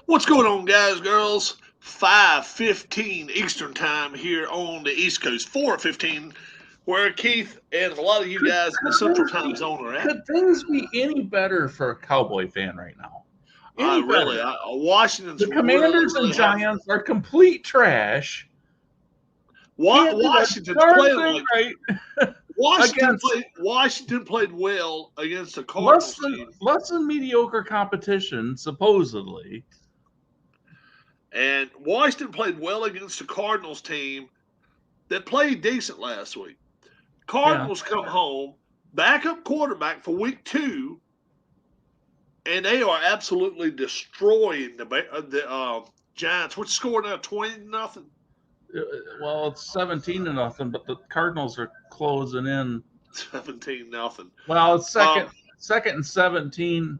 What's going on, guys, girls? 5:15 Eastern Time here on the East Coast. 4:15, where Keith and a lot of you Could, guys in the could Central things Time be Zone are at. could things be any better for a Cowboy fan right now? I Any really, better? Washington's The really, Commanders and really having. Giants are complete trash. Can't do a Washington's darn playing thing like right Washington against played. Washington played well against the less Cardinals than team, less than mediocre competition, supposedly. and Washington played well against the Cardinals team that played decent last week. Yeah. Cardinals come home, backup quarterback for week 2, and they are absolutely destroying the Giants. What's the score now? 20-0. Well, it's 17-0, but the Cardinals are closing in. 17-0. Well, it's Um, second and 17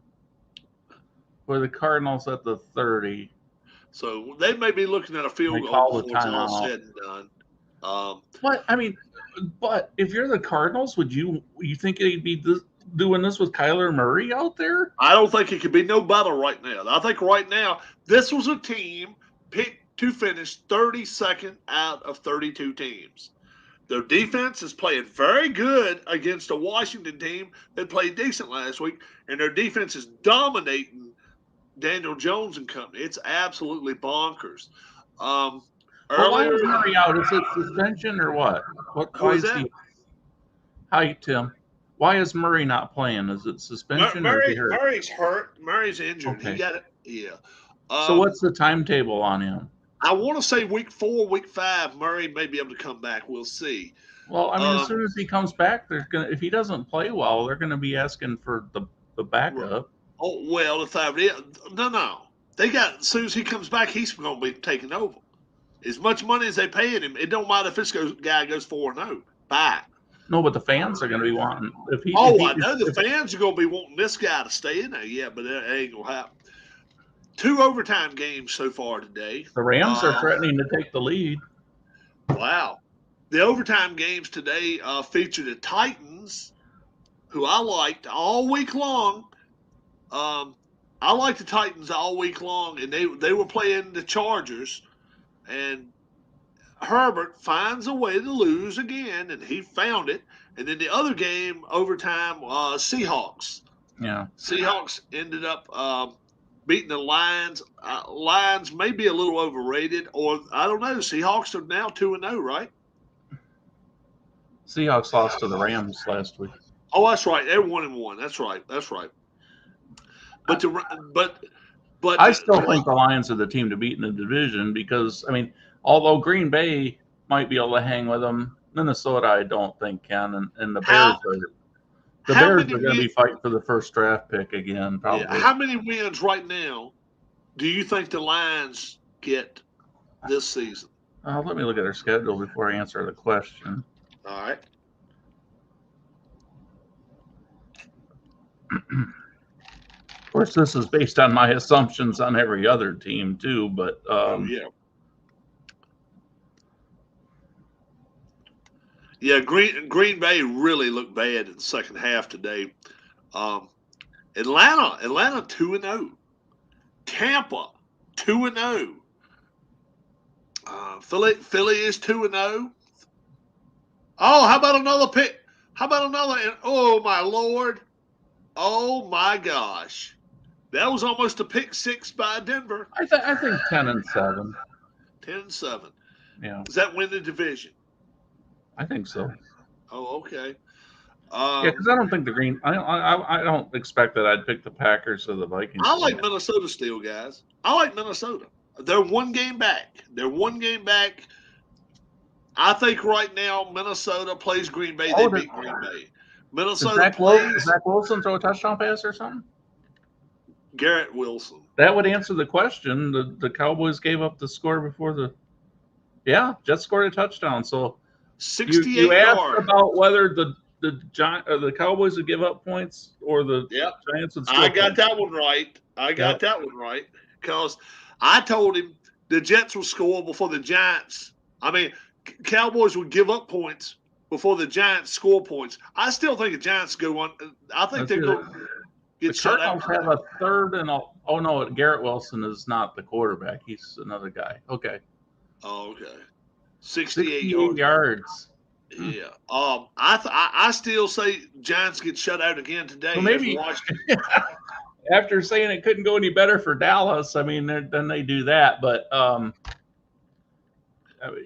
for the Cardinals at the 30. so they may be looking at a field They goal call the before it's all timeout. said and done. Um, But I mean, but if you're the Cardinals, would you think they'd be doing this with Kyler Murray out there? I don't think it could be no better right now. I think right now this was a team picked to finish 32nd out of 32 teams. Their defense is playing very good against a Washington team that played decent last week, and their defense is dominating Daniel Jones and company. It's absolutely bonkers. Um, But why Earlier, is Murray out? Is it suspension or what? What? who Why is is that? he? Hi, Tim. Why is Murray not playing? Is it suspension or is he hurt? Murray's hurt. Murray's injured. He Okay. got it. Yeah. So what's the timetable on him? I want to say week 4, week 5, Murray may be able to come back. We'll see. Well, I mean, as Um, soon as he comes back, they're gonna. If he doesn't play well, they're gonna be asking for the backup. oh well, the fact is, no. They got as soon as he comes back, he's going to be taking over. As much money as they paying him, it don't matter if this guy goes 4-0. Bye. No, but the fans are gonna be wanting Oh, I know the fans are going to be wanting this guy to stay in there. Yeah, but that ain't going to happen. 2 overtime games so far today. the Rams are threatening to take the lead. Wow. The overtime games today featured the Titans, who I liked all week long. I liked the Titans all week long, and they were playing the Chargers, and Herbert finds a way to lose again, and he found it. And then the other game, overtime, Seahawks. Yeah. Seahawks ended up beating the Lions. Lions may be a little overrated, or I don't know. Seahawks are now 2-0, right? Seahawks lost to the Rams last week. Oh, that's right. They're 1-1. That's right. But I still think the Lions are the team to beat in the division because, I mean, although Green Bay might be able to hang with them, Minnesota I don't think can, and the Bears are going to be fighting for the first draft pick again, probably. Yeah, how many wins right now do you think the Lions get this season? Let me look at their schedule before I answer the question. All right. Of course, this is based on my assumptions on every other team too, but yeah. Green Bay really looked bad in the second half today. Atlanta 2-0. Tampa 2-0. Philly is 2-0. Oh, how about another pick? How about another? Oh my Lord! Oh my gosh! That was almost a pick 6 by Denver. I think 10-7. 10-7. Yeah. Does that win the division? I think so. Oh, okay. Yeah, because I don't think I don't expect that I'd pick the Packers or the Vikings. I like Minnesota still, guys. I like Minnesota. They're 1 game back. I think right now Minnesota plays Green Bay. They beat Green Bay. Minnesota plays. Zach Wilson throw a touchdown pass or something? Garrett Wilson. That would answer the question. The Cowboys gave up the score before the. Yeah, Jets scored a touchdown. So 68 you asked yards about whether the Cowboys would give up points or the Giants would score. I got that one right. That one right because I told him the Jets will score before the Giants. I mean, Cowboys would give up points before the Giants score points. I still think the Giants go on. I think they go. get shut out. Cardinals have a third and oh no, Garrett Wilson is not the quarterback. He's another guy. Okay. Oh, okay. 68 yards. Yeah. I still say Giants get shut out again today. So maybe after saying it couldn't go any better for Dallas, I mean, then they do that. But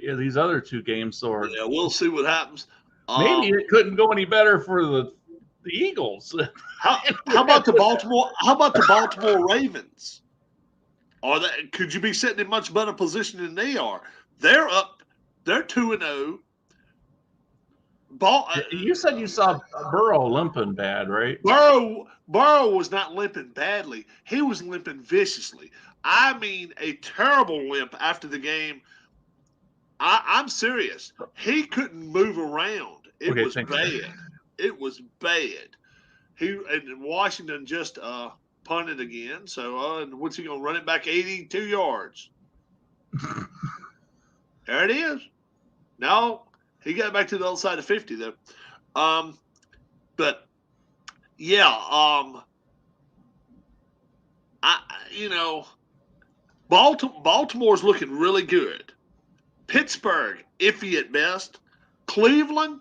these other two games, yeah, we'll see what happens. Maybe it couldn't go any better for the Eagles. How about the Baltimore? How about the Baltimore Ravens? Could you be sitting in much better position than they are? They're up. They're 2-0. You said you saw Burrow limping bad, right? Burrow was not limping badly. He was limping viciously. I mean, a terrible limp after the game. I'm serious. He couldn't move around. It was bad. It was bad. And Washington just punted again. So what's he going to run it back 82 yards? There it is. No, he got back to the other side of 50 though. But yeah, Baltimore's looking really good. Pittsburgh, iffy at best. Cleveland,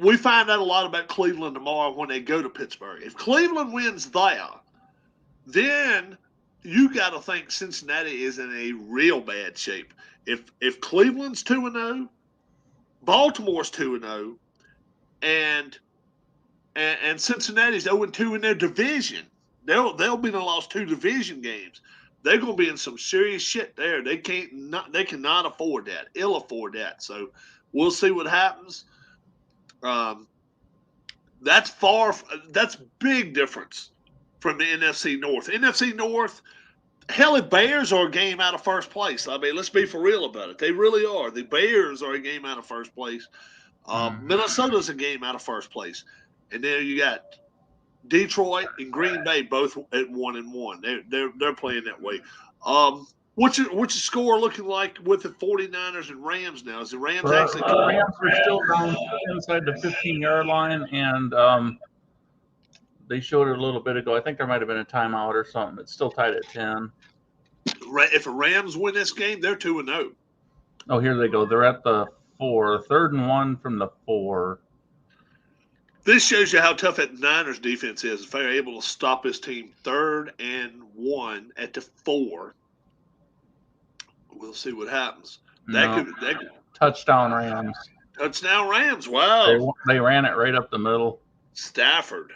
we find out a lot about Cleveland tomorrow when they go to Pittsburgh. If Cleveland wins there, then you got to think Cincinnati is in a real bad shape. If Cleveland's 2-0, Baltimore's 2-0, and Cincinnati's 0-2 in their division, they'll be lost 2 division games. They're going to be in some serious shit there. They cannot afford that. Ill afford that. So we'll see what happens. That's big difference from the NFC North. NFC North, hell, the Bears are a game out of first place. I mean, let's be for real about it. They really are. The Bears are a game out of first place. Minnesota's a game out of first place. And then you got Detroit and Green Bay both at 1-1. They're playing that way. What's your score looking like with the 49ers and Rams now? Is the Rams actually? The Rams are still down inside the 15-yard line, and they showed it a little bit ago. I think there might have been a timeout or something. It's still tied at 10. If the Rams win this game, they're 2-0. Oh, here they go. They're at the 4. 3rd and 1 from the 4. This shows you how tough that Niners defense is. If they're able to stop this team 3rd and 1 at the 4, we'll see what happens. That could touchdown Rams. Touchdown Rams. Wow. They ran it right up the middle. Stafford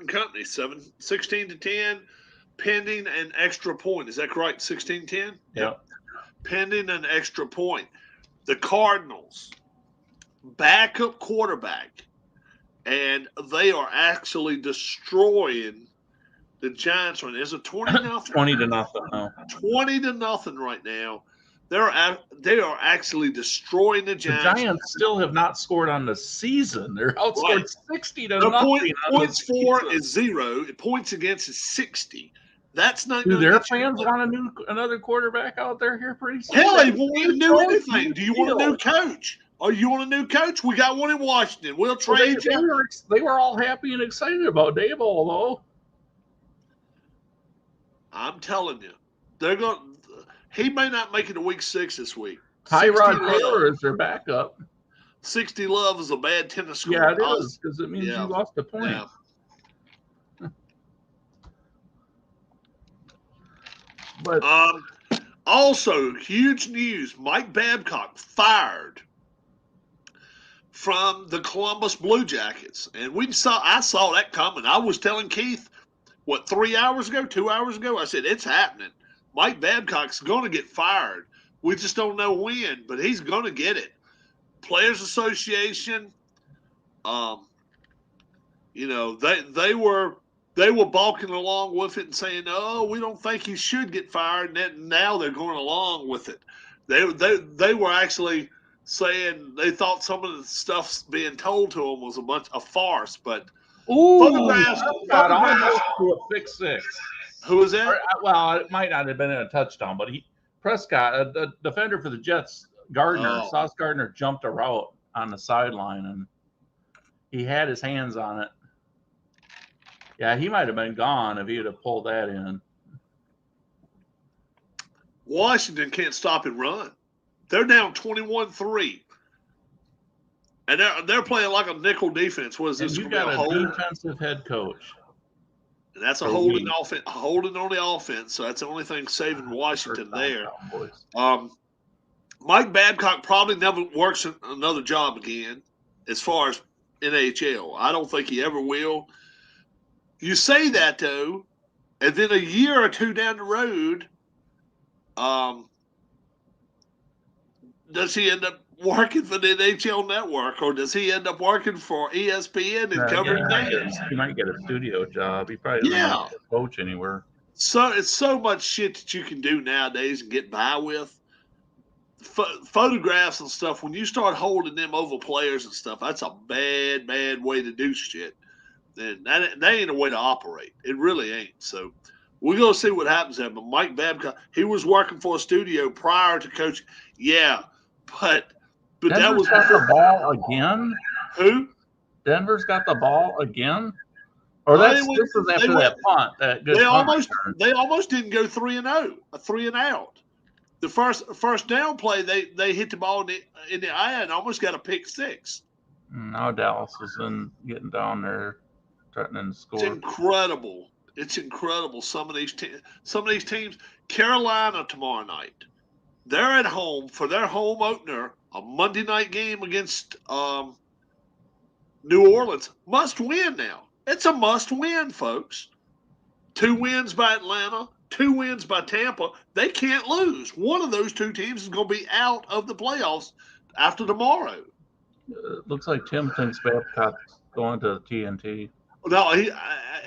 and company, 16-10, pending an extra point. Is that correct? 16-10? Yeah. Pending an extra point. The Cardinals, backup quarterback, and they are actually destroying the Giants right now. Is it 20-0? 20-0 now. 20-0 right now. They are actually destroying the Giants. The Giants still have not scored on the season. They're outscored 60-0. Points for is 0. Points against is 60. That's not. Do their fans want another quarterback out there here pretty soon? Hell, they won't do anything. Do you want a new coach? Or you want a new coach? We got one in Washington. We'll trade you. They were all happy and excited about Daboll, though. I'm telling you, they're going. He may not make it to week 6 this week. Tyrod Taylor is their backup. 60 Love is a bad tennis score. Yeah, it is, because it means you lost a point. Yeah. But also, huge news: Mike Babcock fired from the Columbus Blue Jackets, and I saw that coming. I was telling Keith, 2 hours ago? I said it's happening. Mike Babcock's going to get fired. We just don't know when, but he's going to get it. Players Association, they were balking along with it and saying, "Oh, we don't think he should get fired." And now they're going along with it. They were actually saying they thought some of the stuff being told to them was a farce, but photographs almost to a pick 6. Who was that? Well, it might not have been a touchdown, but Prescott, the defender for the Jets, Sauce Gardner, jumped a route on the sideline, and he had his hands on it. Yeah, he might have been gone if he would have pulled that in. Washington can't stop and run. They're down 21-3. And they're playing like a nickel defense. What is this? And you going to got be a a hold? defensive head coach. And that's a holding offense, holding on the offense. So that's the only thing saving Washington there. Mike Babcock probably never works another job again as far as NHL. I don't think he ever will. You say that, though, and then a year or two down the road, does he end up working for the NHL Network, or does he end up working for ESPN and covering games? He might get a studio job. He probably doesn't want to coach anywhere. So it's so much shit that you can do nowadays and get by with. Photographs and stuff, when you start holding them over players and stuff, that's a bad, bad way to do shit. And that ain't a way to operate. It really ain't. So we're going to see what happens there. But Mike Babcock, he was working for a studio prior to coaching. Yeah, but Denver's that was got the ball again. Who? Denver's got the ball again. Or this is after that punt. That good they almost didn't go 3-0, a 3-and-out. The first down play, they hit the ball in the eye and almost got a pick six. Now Dallas was getting down there, threatening to score. It's incredible. Some of these teams. Carolina tomorrow night, they're at home for their home opener, a Monday night game against New Orleans. Must win now. It's a must win, folks. 2 wins by Atlanta. 2 wins by Tampa. They can't lose. One of those two teams is going to be out of the playoffs after tomorrow. It looks like Tim thinks Babcock's going to TNT. No,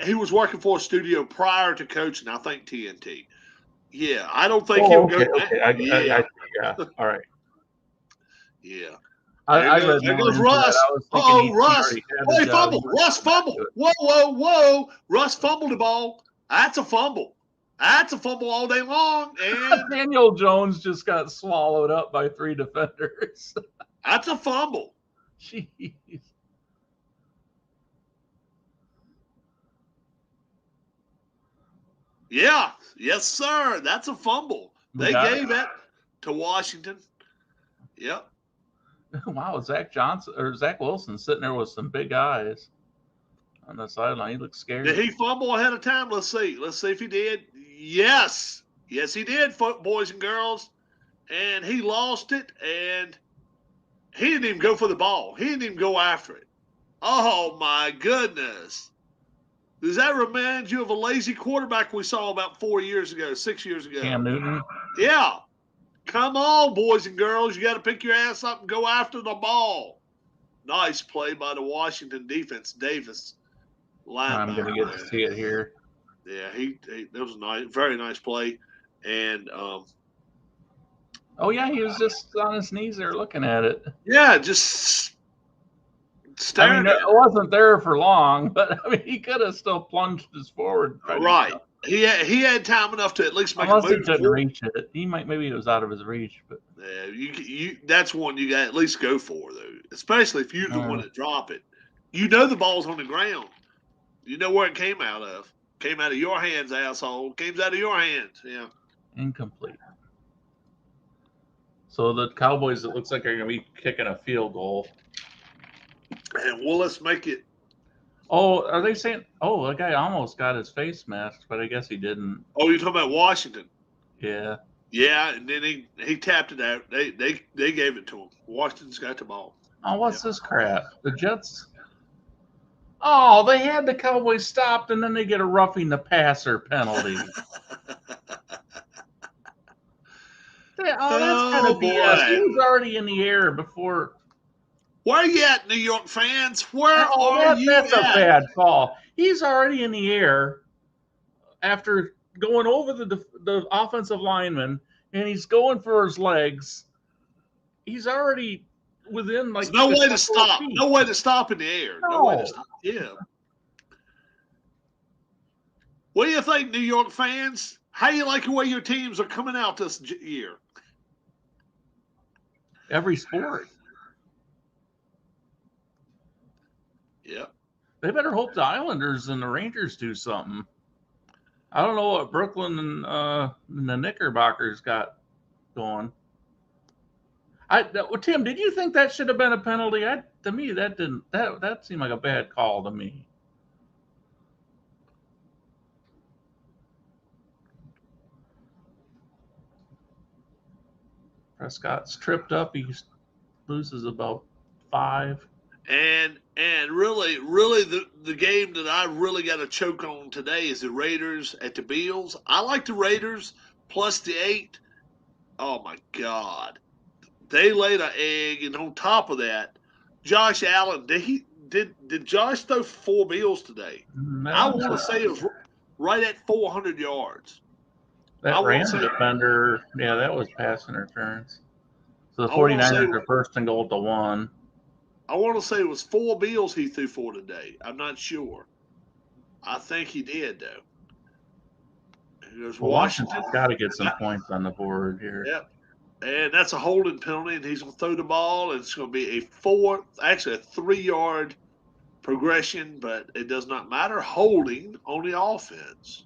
he was working for a studio prior to coaching, I think, TNT. Yeah, I don't think he'll go. Okay. Yeah. All right. Yeah. There goes Russ. Russ. Hey, fumble. Russ fumble. Whoa. Russ fumbled the ball. That's a fumble. That's a fumble all day long. And Daniel Jones just got swallowed up by 3 defenders. That's a fumble. Jeez. Yeah. Yes, sir. That's a fumble. They gave that to Washington. Yep. Wow, Zach Wilson sitting there with some big eyes on the sideline. He looks scared. Did he fumble ahead of time? Let's see. Let's see if he did. Yes, he did, boys and girls. And he lost it, and he didn't even go for the ball. He didn't even go after it. Oh, my goodness. Does that remind you of a lazy quarterback we saw about 6 years ago? Cam Newton? Yeah. Come on, boys and girls. You got to pick your ass up and go after the ball. Nice play by the Washington defense. Davis. I'm going to get to see it here. Yeah, that was a very nice play. And he was just on his knees there looking at it. Yeah, just staring. It wasn't there for long, but he could have still plunged us forward. Right. He had time enough to at least make Unless a move. He couldn't reach it. Maybe it was out of his reach, but yeah, you that's one you got to at least go for though. Especially if you're the one to drop it. You know the ball's on the ground. You know where it came out of. Came out of your hands, asshole. Came out of your hands. Yeah. Incomplete. So the Cowboys, it looks like they're going to be kicking a field goal. And let's make it. Oh, are they saying? Oh, the guy almost got his face masked, but I guess he didn't. Oh, you're talking about Washington? Yeah. Yeah, and then he tapped it out. They gave it to him. Washington's got the ball. Oh, what's this crap? The Jets. Oh, they had the Cowboys stopped, and then they get a roughing the passer penalty. That's kind of BS. He was already in the air before. Where are you at, New York fans? Where are you That's at? a bad call. He's already in the air after going over the offensive lineman, and he's going for his legs. He's already within There's no way to stop. Feet. No way to stop in the air. No way to stop. Yeah. What do you think, New York fans? How do you like the way your teams are coming out this year? Every sport. Yeah. They better hope the Islanders and the Rangers do something. I don't know what Brooklyn and the Knickerbockers got going. Tim, did you think that should have been a penalty? To me, that seemed like a bad call to me. Prescott's tripped up. He loses about 5. And really, the game that I really got to choke on today is the Raiders at the Bills. I like the Raiders plus the 8. Oh my God, they laid an egg, and on top of that, Josh Allen did Josh throw 4 Bills today? I want to say it was right at 400 yards. That Rams defender, yeah, that was pass interference. So the 49ers are first and goal to 1. I want to say it was 4 Bills he threw for today. I'm not sure. I think he did, though. Washington's got to get some points on the board here. Yep. And that's a holding penalty, and he's going to throw the ball, and it's going to be a 3-yard progression, but it does not matter. Holding on the offense.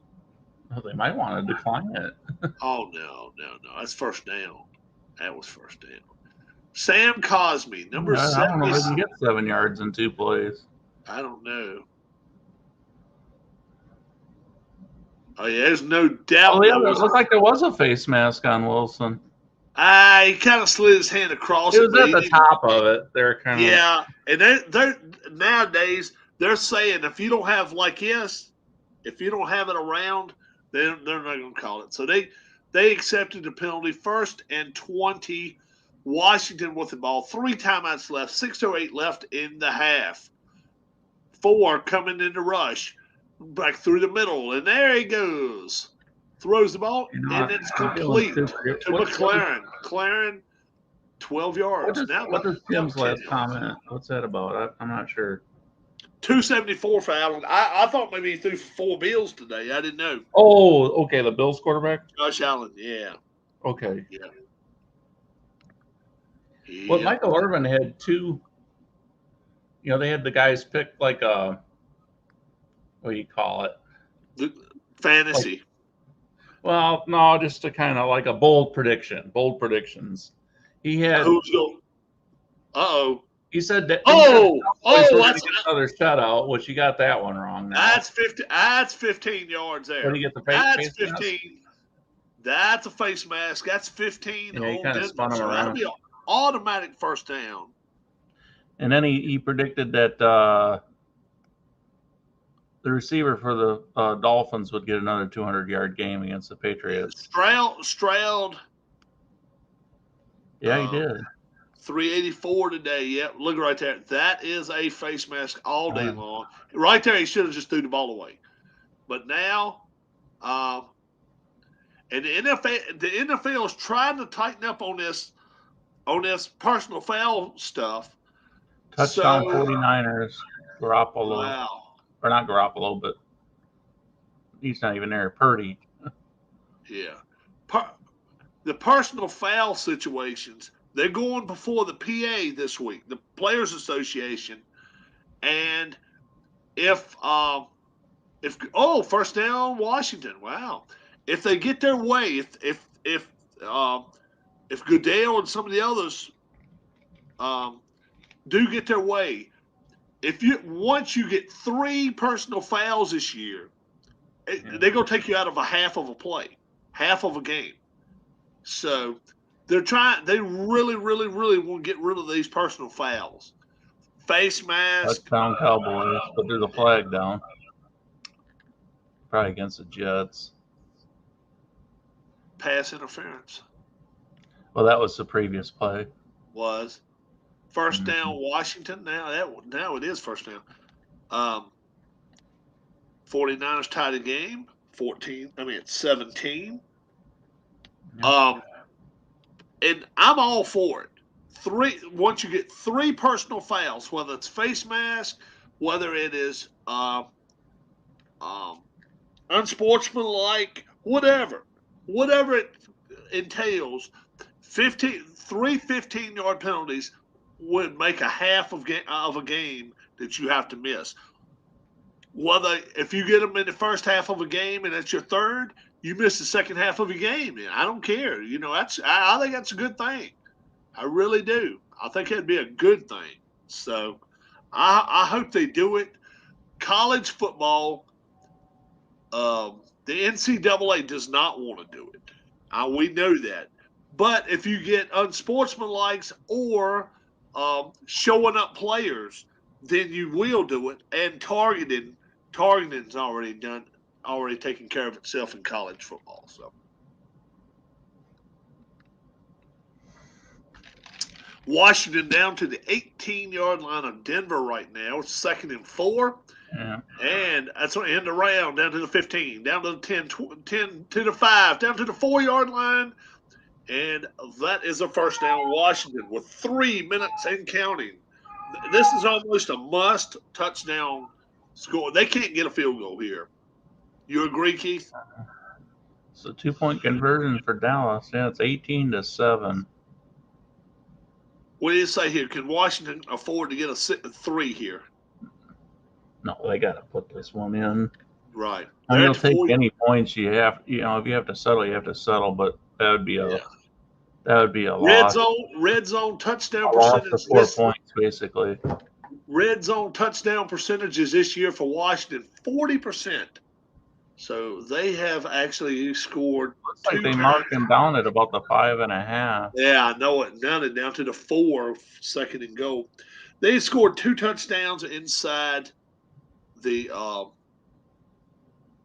Well, they might want to decline it. Oh, no. That's first down. That was first down. Sam Cosme, number 7. I don't know if he can get 7 yards in 2 plays. I don't know. Oh, yeah, there's no doubt. Oh, yeah, it looked like there was a face mask on Wilson. He kind of slid his hand across it. It was at the top of it. They're kind of. Yeah, and they're nowadays they're saying if you don't have like this, if you don't have it around, they're not going to call it. So they accepted the penalty. 1st and 20. Washington with the ball. 3 timeouts left. 6:08 left in the half. 4 coming in the rush. Back through the middle. And there he goes. Throws the ball. And it's complete to McLaren. McLaren, 12 yards. What is Tim's last comment? What's that about? I'm not sure. 274 for Allen. I thought maybe he threw 4 Bills today. I didn't know. Oh, okay. The Bills quarterback? Josh Allen, yeah. Okay. Yeah. Well, Michael Irvin had 2. They had the guys pick like a, what do you call it? The fantasy. Well, no, just a kind of like a bold predictions. He had. Who's going? Uh-oh. He said that. That's another shutout, which you got that one wrong. Now. That's 15 yards there. Did he get the face? That's 15. Mask? That's a face mask. That's 15. Yeah, he kind of spun him around. That'll be an automatic first down. And then he predicted that the receiver for the Dolphins would get another 200-yard game against the Patriots. Stroud. Yeah, he did. 384 today. Yep, look right there. That is a face mask all day long. Right there, he should have just threw the ball away. But now, and the NFL is trying to tighten up on this personal foul stuff. Touchdown 49ers. Garoppolo. Wow. Or not Garoppolo, but he's not even there. Purdy. Yeah. The personal foul situations, they're going before the PA this week, the Players Association. And if first down Washington, wow. If they get their way, if Goodell and some of the others do get their way, once you get 3 personal fouls this year, they're going to take you out of a half of a play, half of a game. So they really, really, really want to get rid of these personal fouls. Face mask. Touchdown Cowboys, but there's a flag down. Probably against the Jets. Pass interference. Well, that was the previous play. Was. First down, Washington. Now it is first down. 49ers tied the game. 17. Yeah. And I'm all for it. Once you get 3 personal fouls, whether it's face mask, whether it is unsportsmanlike, whatever it entails, 3 15-yard penalties would make a half of a game that you have to miss. if you get them in the first half of a game and that's your third, you miss the second half of a game. I don't care. I think that's a good thing. I really do. I think that'd be a good thing. So I hope they do it. College football, the NCAA does not want to do it. We know that. But if you get unsportsmanlike or showing up players, then you will do it. And targeting's already taken care of itself in college football. So Washington down to the 18-yard line of Denver right now. It's 2nd and 4. Yeah. And that's going to end the round down to the 15, down to the 10 to the 5, down to the 4-yard line. And that is a first down. Washington with 3 minutes and counting. This is almost a must touchdown score. They can't get a field goal here. You agree, Keith? It's a 2-point conversion for Dallas. Yeah, it's 18-7. What do you say here? Can Washington afford to get a 3 here? No, they got to put this one in. Right. I mean, you'll take any points you have. If you have to settle, you have to settle. But that would be a loss. Red zone touchdown a percentage. Loss of 4 points, basically. Red zone touchdown percentages this year for Washington, 40%. So they have actually scored. Looks like they marked them down at about the 5.5. Yeah, I know it. Now they're down to the 4, 2nd and goal. They scored 2 touchdowns inside the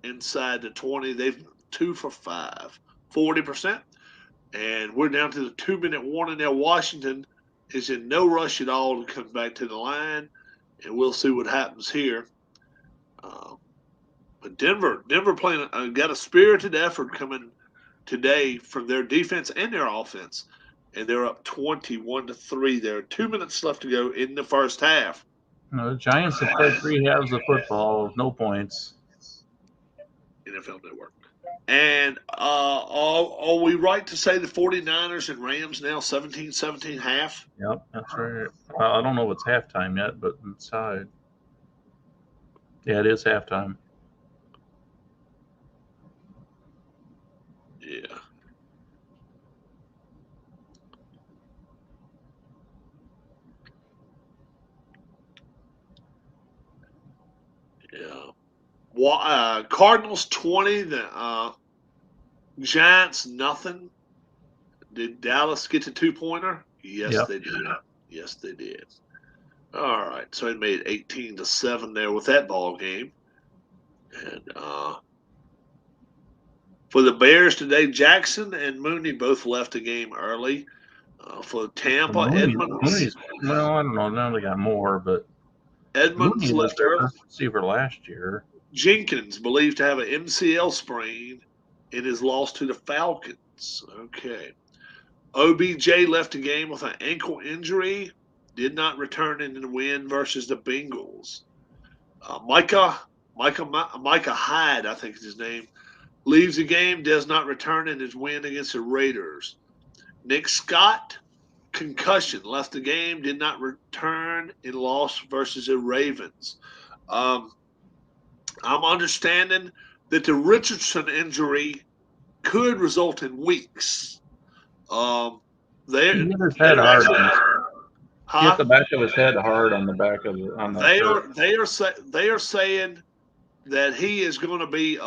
20. They've 2 for 5, 40%. And we're down to the 2-minute warning now. Washington is in no rush at all to come back to the line, and we'll see what happens here. But Denver playing got a spirited effort coming today from their defense and their offense, and they're up 21-3. There are 2 minutes left to go in the first half. The Giants have played 3 halves of football with no points. NFL Network. And are we right to say the 49ers and Rams now 17-17 half? Yep, that's right. I don't know if it's halftime yet, but inside. Yeah, it is halftime. Yeah. Yeah. Cardinals 20, the Giants nothing. Did Dallas get the 2-pointer? Yes, They did. Yes, they did. All right, so it made 18-7 there with that ball game. And for the Bears today, Jackson and Mooney both left the game early. For Tampa, Edmonds. Well, I don't know. Now they got more, but Edmonds left early. Receiver last year. Jenkins believed to have an MCL sprain in his loss to the Falcons. Okay. OBJ left the game with an ankle injury. Did not return in the win versus the Bengals. Micah Hyde, I think is his name, leaves the game, does not return in his win against the Raiders. Nick Scott, concussion, left the game, did not return in loss versus the Ravens. I'm understanding that the Richardson injury could result in weeks. He hit his head hard. He hit the back of his head hard on the back of the. They are saying that he is going to be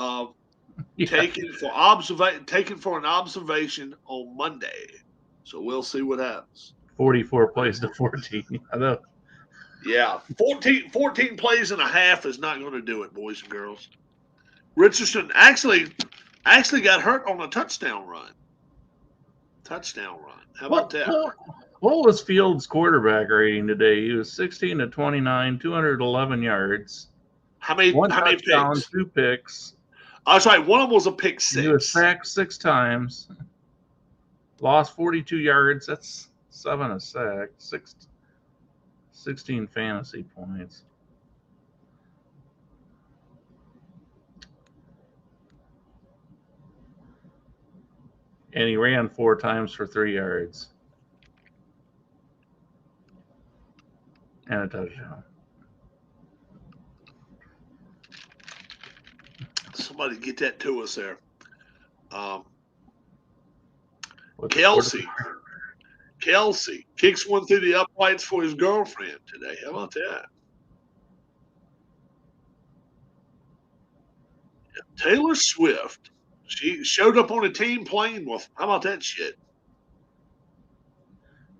taken for an observation on Monday. So we'll see what happens. 44 plays to 14. I know. Yeah, 14 plays and a half is not going to do it, boys and girls. Richardson actually got hurt on a touchdown run. How about that? What was Fields' quarterback rating today? He was 16-29, 211 yards. How many picks? 2 picks. I was right. One of them was a pick 6. He was sacked 6 times. Lost 42 yards. That's 7 a sack. 16 fantasy points. And he ran 4 times for 3 yards. And a touchdown. Somebody get that to us there. With the Kelsey kicks one through the uprights for his girlfriend today. How about that? Taylor Swift. She showed up on a team playing with him. How about that shit?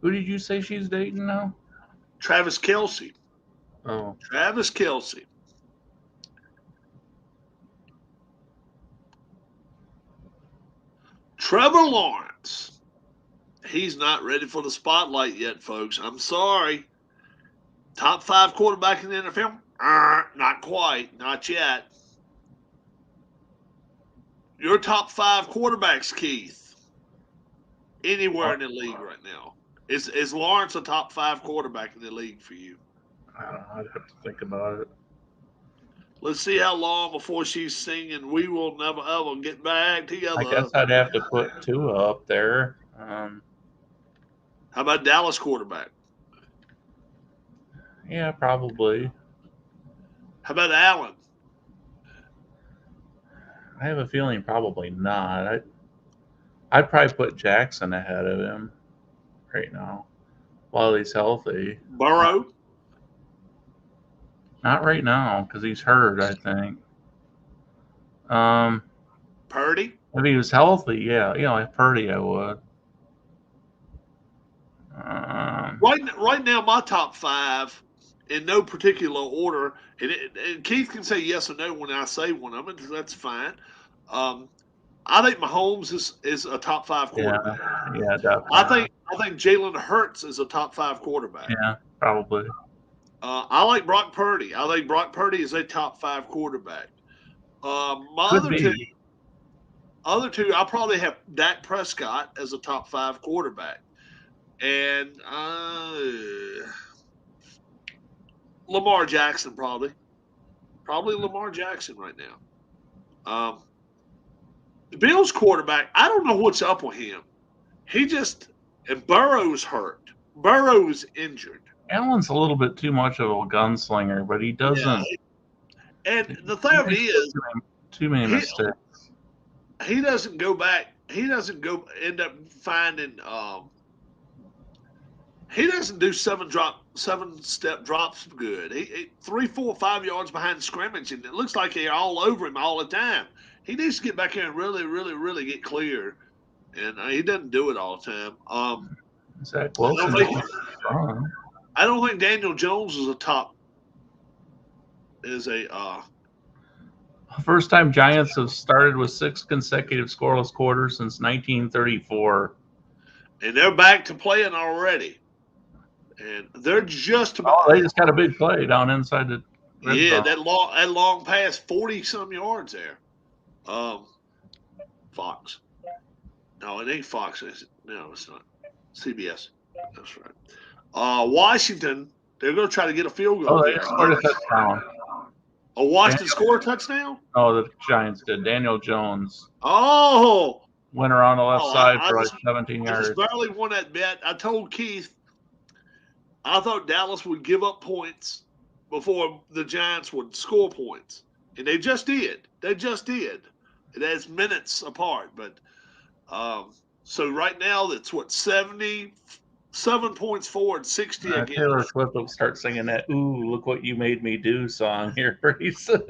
Who did you say she's dating now? Travis Kelce. Oh. Travis Kelce. Trevor Lawrence. He's not ready for the spotlight yet, folks. I'm sorry. Top 5 quarterback in the NFL? Not quite. Not yet. Your top 5 quarterbacks, Keith, anywhere in the league right now. Is Lawrence a top 5 quarterback in the league for you? I don't know. I'd have to think about it. Let's see how long before she's singing "We Will Never Ever Get Back Together." I guess I'd have to put Tua up there. How about Dallas quarterback? Yeah, probably. How about Allen? I have a feeling probably not. I'd probably put Jackson ahead of him right now while he's healthy. Burrow? Not right now because he's hurt, I think. Purdy? If he was healthy, yeah, Purdy I would. Right now, my top 5 in no particular order, and Keith can say yes or no when I say one of them. That's fine. I think Mahomes is a top 5 quarterback. Yeah, definitely. I think Jalen Hurts is a top 5 quarterback. Yeah, probably. I like Brock Purdy. I think Brock Purdy is a top 5 quarterback. My Could be. other two, I probably have Dak Prescott as a top 5 quarterback, and Lamar Jackson probably Lamar Jackson right now. The Bills quarterback, I don't know what's up with him. And Burrow's hurt. Burrow's injured. Allen's a little bit too much of a gunslinger, but he doesn't. Yeah. And the thing of it is, too many mistakes. He doesn't go back. He doesn't end up finding. He doesn't do 7-step drops good. He 3, 4, 5 yards behind scrimmage, and it looks like they're all over him all the time. He needs to get back here and really, really, really get clear, and he doesn't do it all the time. Zach Wilson. I don't think Daniel Jones is First time Giants have started with 6 consecutive scoreless quarters since 1934. And they're back to playing already. And they're just about. Oh, they just got a big play down inside the red zone. That long pass, 40-some yards there. Fox. No, it ain't Fox. No, it's not. CBS. That's right. Washington, they're going to try to get a field goal. Oh, they scored a touchdown. Oh, Washington scored a touchdown? Oh, the Giants did. Daniel Jones. Oh. Went around the left side for 17 yards. I just barely won that bet. I told Keith I thought Dallas would give up points before the Giants would score points. And they just did. It has minutes apart. But so right now it's 77 points forward, 60 against. Taylor Swift will start singing that "Ooh, look what you made me do" song here pretty soon.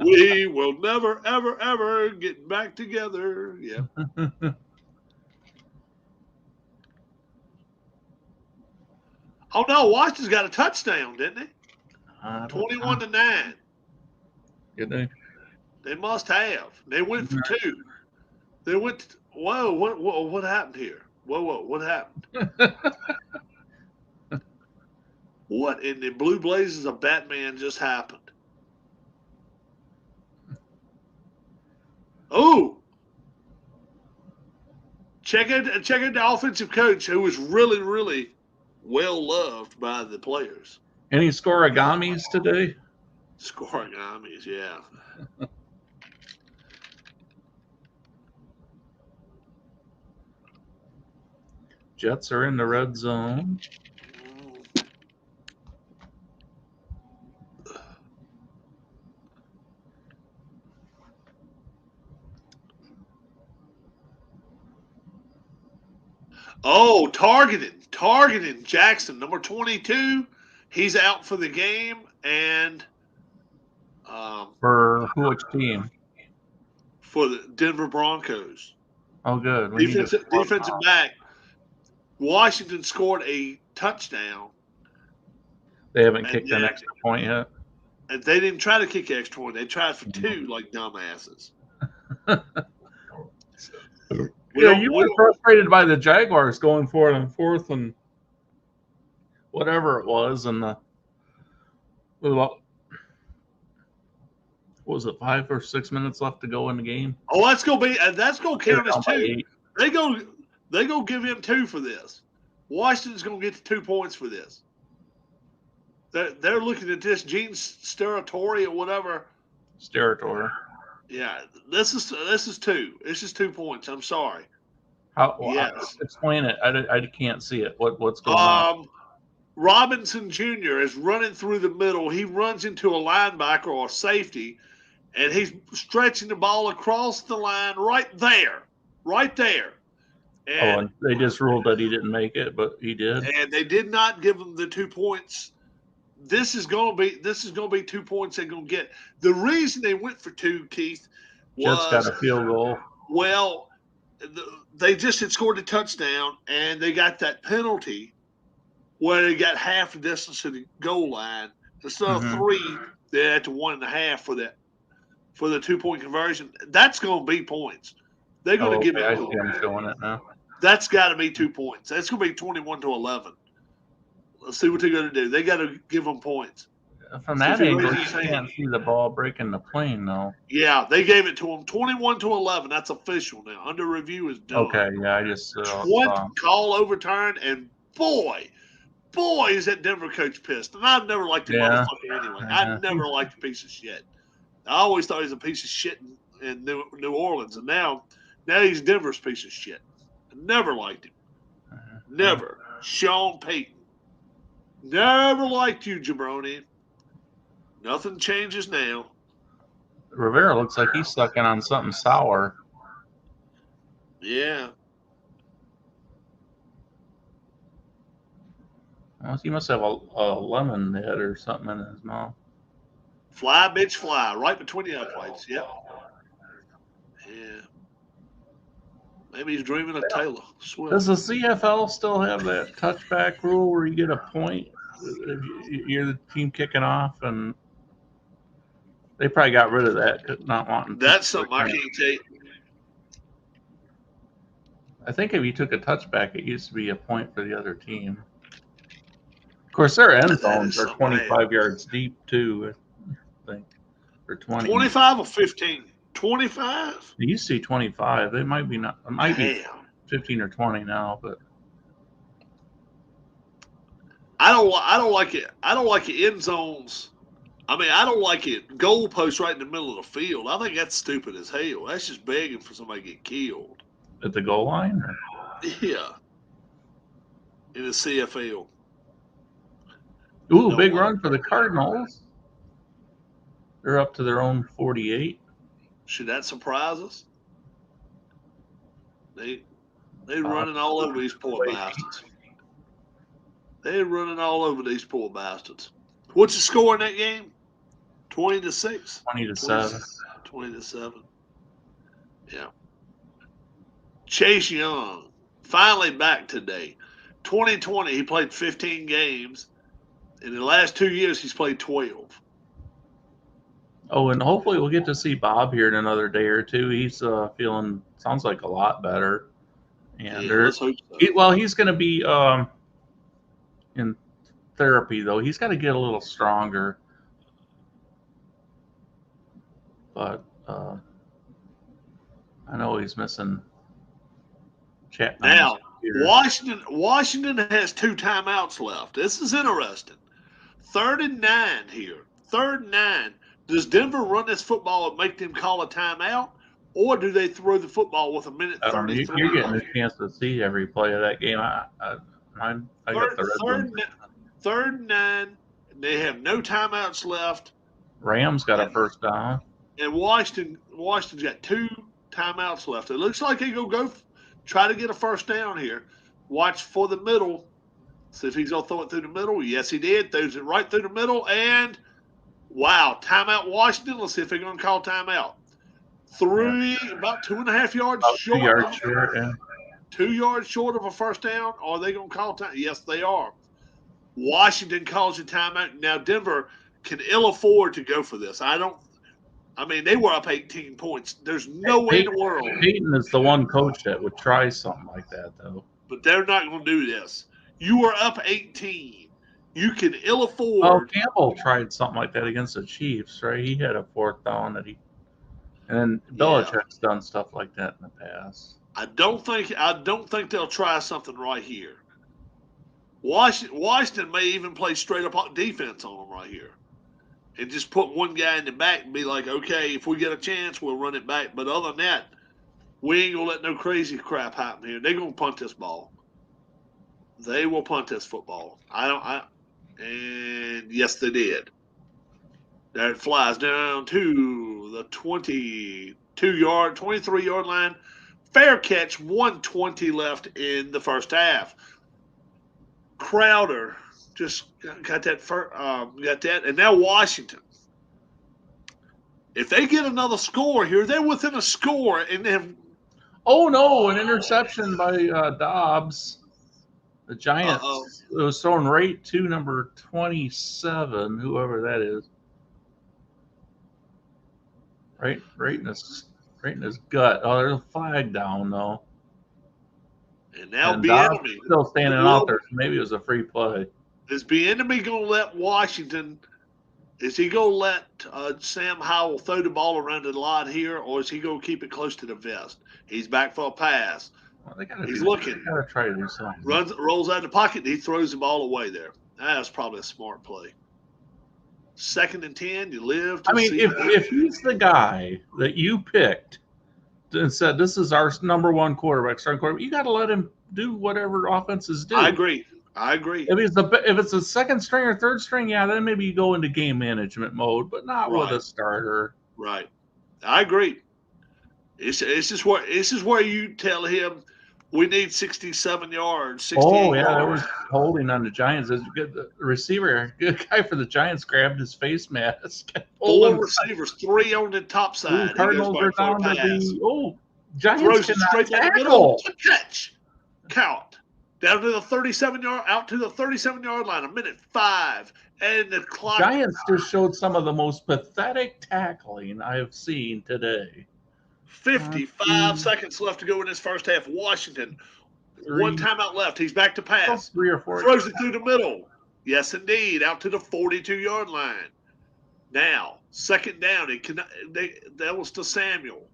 We will never, ever, ever get back together. Yeah. Oh no, Washington's got a touchdown, didn't they? 21-9. Did they? They must have. They went for 2. They went. Whoa! What happened here? Whoa! What happened? What in the blue blazes of Batman just happened? Oh! Check out the offensive coach, who was really, really well loved by the players. Any scoregamis today? Scoregamis, yeah. Jets are in the red zone. Oh, targeting Jackson, number 22. He's out for the game, and For which team? for the Denver Broncos. Oh, good. We need to score Defensive back. Washington scored a touchdown. They haven't kicked an extra point yet. And they didn't try to kick the extra point. They tried for 2 like dumbasses. You were frustrated by the Jaguars going for it on 4th and whatever it was, and what was it, 5 or 6 minutes left to go in the game? Oh, that's gonna count as 2. They go give him 2 for this. Washington's gonna get the 2 points for this. They're looking at this Gene Steratore or whatever. Steratore. Yeah, this is 2. This is 2 points. I'm sorry. Yes. Explain it. I can't see it. What's going on? Robinson Jr. is running through the middle. He runs into a linebacker or a safety, and he's stretching the ball across the line right there. And they just ruled that he didn't make it, but he did. And they did not give him the 2 points. This is going to be 2 points they're going to get. The reason they went for 2, Keith, was Jets got a field goal. Well, they just had scored a touchdown, and they got that penalty where they got half the distance to the goal line. Instead of 3, they're at the 1.5 for the 2-point conversion. That's going to be points. They're going to give it. I see them showing it now. That's got to be 2 points. That's going to be 21-11. Let's see what they're going to do. They got to give them points. From that angle, you can't see the ball breaking the plane, though. Yeah, they gave it to them 21-11. That's official now. Under review is done. Okay, yeah, I just call overturned, and boy, is that Denver coach pissed. And I've never liked the motherfucker anyway. I never liked a piece of shit. I always thought he was a piece of shit in New Orleans, and now he's Denver's piece of shit. I never liked him. Never. Sean Payton. Never liked you, jabroni. Nothing changes now. Rivera looks like he's sucking on something sour. Yeah. Well, he must have a lemon head or something in his mouth. Fly, bitch, fly. Right between the uprights. Yep. Yeah. Maybe he's dreaming of Taylor Swift. Does the CFL still have that touchback rule where you get a point if you're the team kicking off? And they probably got rid of that, not wanting. That's something I can't take. I think if you took a touchback, it used to be a point for the other team. Of course, their end zones are 25 yards deep, too, I think. Or 20. 25 or 15? 25? You see 25. They might be not. It might be 15 or 20 now, but I don't like it. I don't like it end zones. I mean, I don't like it goal posts right in the middle of the field. I think that's stupid as hell. That's just begging for somebody to get killed. At the goal line? Yeah. In the CFL. Ooh, big run for the Cardinals. They're up to their own 48. Should that surprise us? They running all over these poor bastards. They're running all over these poor bastards. What's the score in that game? 20-6. 20-7. 20-7. Yeah. Chase Young, finally back today. 2020, he played 15 games. In the last 2 years, he's played 12. Oh, and hopefully we'll get to see Bob here in another day or two. He's feeling, sounds like, a lot better. And let's hope so. He's going to be in therapy, though. He's got to get a little stronger. But I know he's missing chat. Now, Washington has 2 timeouts left. This is interesting. 3rd and 9 here. 3rd and 9. Does Denver run this football and make them call a timeout, or do they throw the football with 1:33? You're getting a chance to see every play of that game. I got the red one. 3rd and 9. They have no timeouts left. Rams got a first down. And Washington's got 2 timeouts left. It looks like they're going to go try to get a first down here. Watch for the middle. See if he's going to throw it through the middle. Yes, he did. Throws it right through the middle. And, wow, timeout Washington. Let's see if they're going to call timeout. About 2.5 yards About short. 2 yards short, yeah. 2 yards short of a first down. Are they going to call time? Yes, they are. Washington calls a timeout. Now, Denver can ill afford to go for this. They were up 18 points. There's no way in the world. Peyton is the one coach that would try something like that, though. But they're not going to do this. You were up 18. You can ill afford. Well, Campbell tried something like that against the Chiefs, right? He had a 4th down and then Belichick's done stuff like that in the past. I don't think they'll try something right here. Washington may even play straight up defense on them right here. And just put one guy in the back and be like, okay, if we get a chance, we'll run it back. But other than that, we ain't going to let no crazy crap happen here. They're going to punt this ball. They will punt this football. And yes, they did. There it flies down to the 23-yard line. Fair catch, 1:20 left in the first half. Crowder just got that. And now Washington. If they get another score here, they're within a score. And then, oh no, an interception by Dobbs. The Giants. It was thrown right to number 27, whoever that is. Right in his gut. Oh, there's a flag down though. And now Bieniemy still standing out there. So maybe it was a free play. Is Bieniemy going to let Washington? Is he going to let Sam Howell throw the ball around the line here, or is he going to keep it close to the vest? He's back for a pass. Well, he's looking. They gotta try to do something. Rolls out of the pocket, and he throws the ball away there. That's probably a smart play. 2nd and 10, you live to see if he's the guy that you picked and said, this is our number one quarterback, starting quarterback, you got to let him do whatever offenses do. I agree. If it's a second string or third string, yeah, then maybe you go into game management mode, but not with a starter. Right. I agree. This is where you tell him we need 67 yards. 68 oh, yeah, yards. That was holding on the Giants. The receiver, good guy for the Giants, grabbed his face mask. 4 receivers, 3 on the top side. Cardinals are down to the Giants throws it cannot straight to the middle. Catch. Count. Down to the 37-yard, out to the 37-yard line, 1:05, and the clock. Giants just showed some of the most pathetic tackling I have seen today. 55 seconds left to go in this first half. Washington, 1 timeout left. He's back to pass. 3 or 4. Throws it through the middle. Yes, indeed, out to the 42-yard line. Now, 2nd down. That was to Samuel.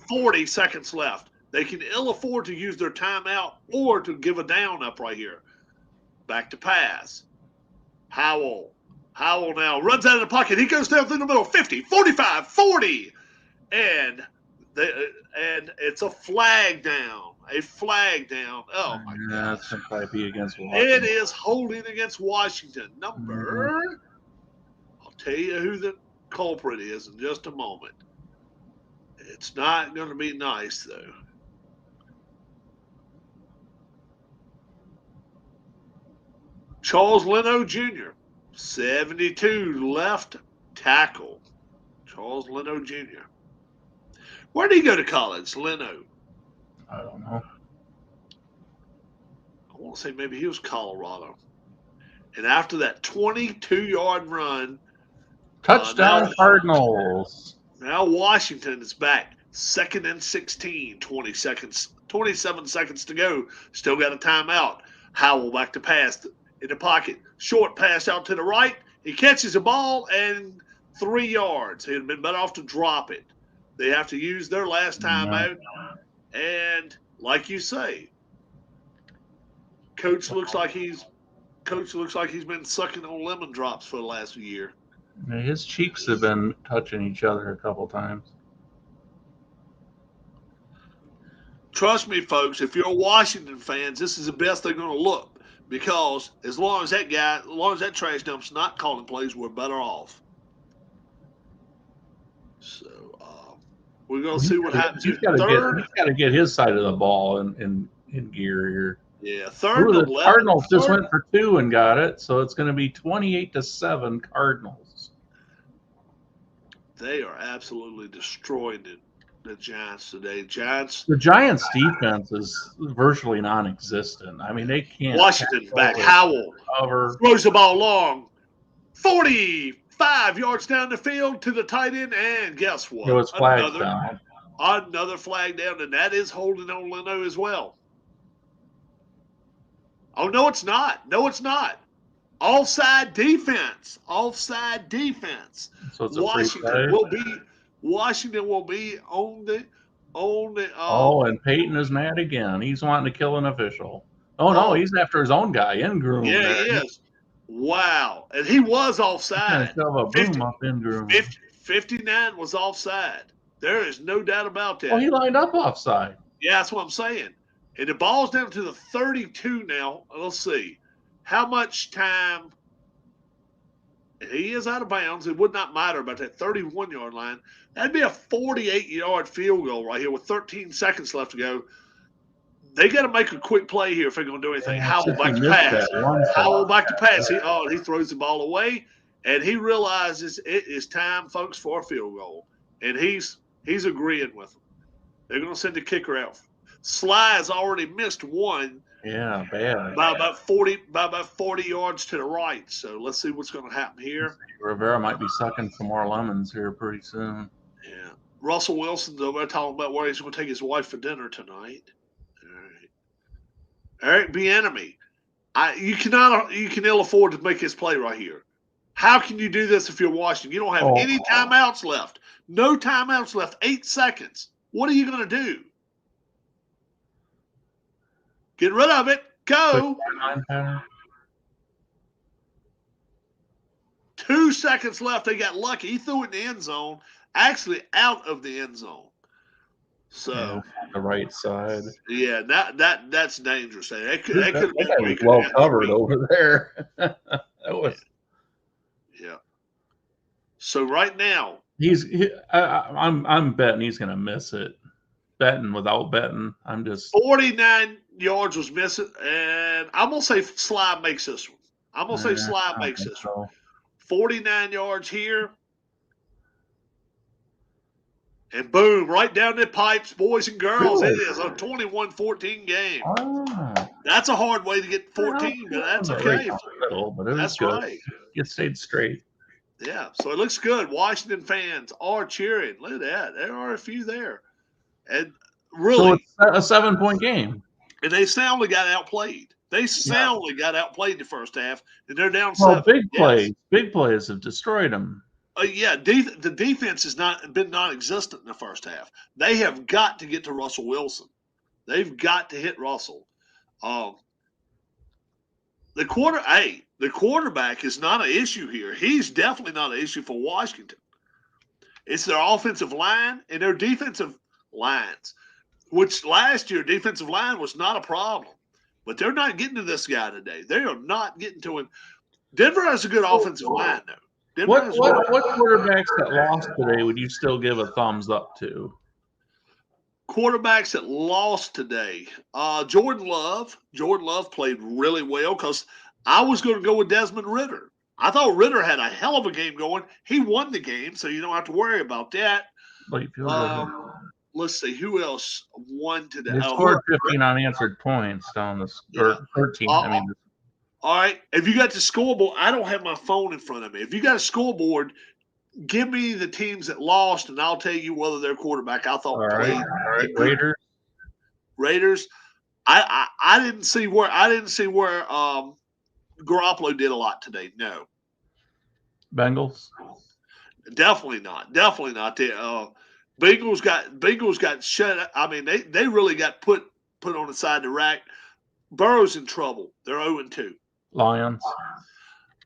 40 seconds left. They can ill afford to use their timeout or to give a down up right here. Back to pass. Howell now runs out of the pocket. He goes down through the middle. 50, 45, 40. And it's a flag down. A flag down. Oh, my God. That's going to be against Washington. It is holding against Washington. I'll tell you who the culprit is in just a moment. It's not going to be nice, though. Charles Leno Jr., 72, left tackle. Charles Leno Jr. Where did he go to college, Leno? I don't know. I want to say maybe he was Colorado. And after that 22-yard run. Touchdown Cardinals. Now Washington is back. 2nd and 16, 27 seconds to go. Still got a timeout. Howell back to pass in the pocket. Short pass out to the right. He catches the ball and 3 yards. He'd have been better off to drop it. They have to use their last timeout. And like you say, Coach looks like he's been sucking on lemon drops for the last year. His cheeks have been touching each other a couple times. Trust me, folks, if you're Washington fans, this is the best they're going to look. Because as long as that trash dump's not calling plays, we're better off. So we're going to see what happens. He's got to get his side of the ball in gear here. Yeah, third and The 11. Cardinals just went for 2 and got it, so it's going to be 28-7 Cardinals. They are absolutely destroying the Giants today. The Giants' defense is virtually non-existent. I mean, they can't. Washington's back. Howell throws the ball long, 45 yards down the field to the tight end, and guess what? It was flags down. Another flag down, and that is holding on Leno as well. Oh, no, it's not. No, it's not. Offside defense. Offside defense. So it's a free play. Washington will be on the and Peyton is mad again. He's wanting to kill an official. Oh no, he's after his own guy, Ingram. Yeah, there. He is. Wow. And he was offside. Shove a boom up Ingram. 59 was offside. There is no doubt about that. Oh, he lined up offside. Yeah, that's what I'm saying. And the ball's down to the 32 now. Let's see. How much time? He is out of bounds. It would not matter about that 31-yard line. That'd be a 48-yard field goal right here with 13 seconds left to go. They got to make a quick play here if they're going to do anything. Howell back to pass. Howell back to pass. He throws the ball away, and he realizes it is time, folks, for a field goal. And he's agreeing with them. They're going to send the kicker out. Sly has already missed one. Yeah, bad. By about 40 yards to the right. So let's see what's going to happen here. Rivera might be sucking some more lemons here pretty soon. Yeah. Russell Wilson's over there talking about where he's going to take his wife for dinner tonight. All right. Eric Bieniemy. You can ill afford to make this play right here. How can you do this if you're Washington? You don't have any timeouts left. No timeouts left. 8 seconds. What are you going to do? Get rid of it. Go. 2 seconds left. They got lucky. He threw it in the end zone. Actually, out of the end zone. So the right side. Yeah, that's dangerous. That could be well covered over there. Yeah. So right now, I'm betting he's going to miss it. Betting without betting, I'm just 49 yards was missing, and I'm gonna say Sly makes this one. I'm gonna say Sly makes this one. 49 yards here, and boom, right down the pipes, boys and girls. Really? It is a 21-14 game. That's a hard way to get 14, but that's okay. That's right. It stayed straight. Yeah, so it looks good. Washington fans are cheering. Look at that. There are a few there. And really, so it's a 7-point game. And they soundly got outplayed. Got outplayed the first half, and they're down 7. Big plays have destroyed them. The defense has not been non-existent in the first half. They have got to get to Russell Wilson. They've got to hit Russell. The quarterback is not an issue here. He's definitely not an issue for Washington. It's their offensive line and their defensive lines, which last year defensive line was not a problem, but they're not getting to this guy today. They are not getting to him. Denver has a good offensive line though. What quarterbacks that lost today would you still give a thumbs up to? Quarterbacks that lost today, Jordan Love. Jordan Love played really well because I was going to go with Desmond Ridder. I thought Ridder had a hell of a game going. He won the game, so you don't have to worry about that. Let's see who else won today. They scored 15 unanswered points down the 13. All right. If you got the scoreboard, I don't have my phone in front of me. If you got a scoreboard, give me the teams that lost, and I'll tell you whether their quarterback I thought played. All right. Raiders. I didn't see where Garoppolo did a lot today. No. Bengals. Definitely not. The Bengals got shut. I mean, they really got put on the side of the rack. Burrow's in trouble. They're 0-2.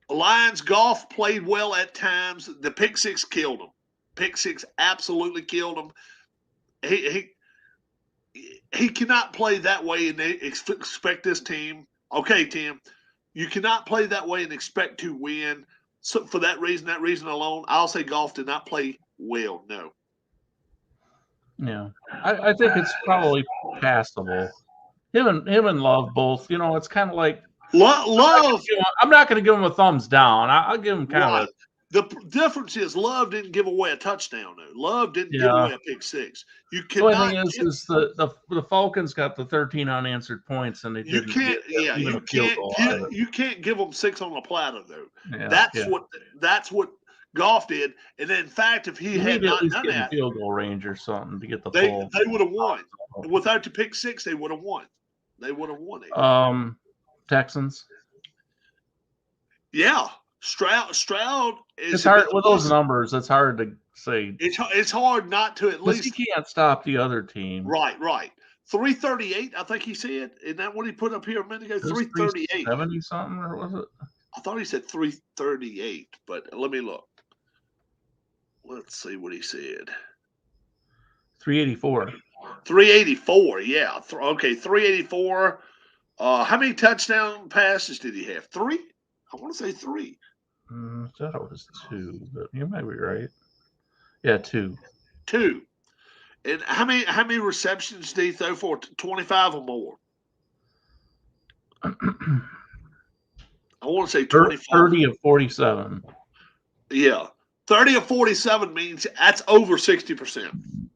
Lions. Goff played well at times. The pick six killed him. Pick six absolutely killed him. He cannot play that way and they expect this team. Okay, Tim, you cannot play that way and expect to win. So for that reason alone, I'll say Goff did not play well. No. Yeah, I think it's probably passable. Him and Love both. It's kind of like Love. I'm not going to give him a thumbs down. I'll give him kind of. The difference is Love didn't give away a touchdown, though. Love didn't give away a pick six. You cannot. The only thing is the Falcons got the 13 unanswered points, and they didn't get even a field goal out of it. You can't give them 6 on a platter, though. Yeah, that's what Goff did. And in fact, if he had not done that, field goal range or something to get the they would have won. Without the pick six, they would have won. They would have won it. Texans. Yeah. Stroud is. It's hard with those numbers. It's hard to say. It's hard not to at least. He can't stop the other team. Right. 338. I think he said. Isn't that what he put up here a minute ago? 338. 70 something, or was it? I thought he said 338, but let me look. Let's see what he said. 384. 384. Yeah. Okay. 384. How many touchdown passes did he have? 3. I want to say 3. I thought it was 2, but you might be right. Yeah, 2. 2. And how many receptions did he throw for? 25 or more? I want to say 25. 30 of 47. Yeah. 30 of 47 means that's over 60%.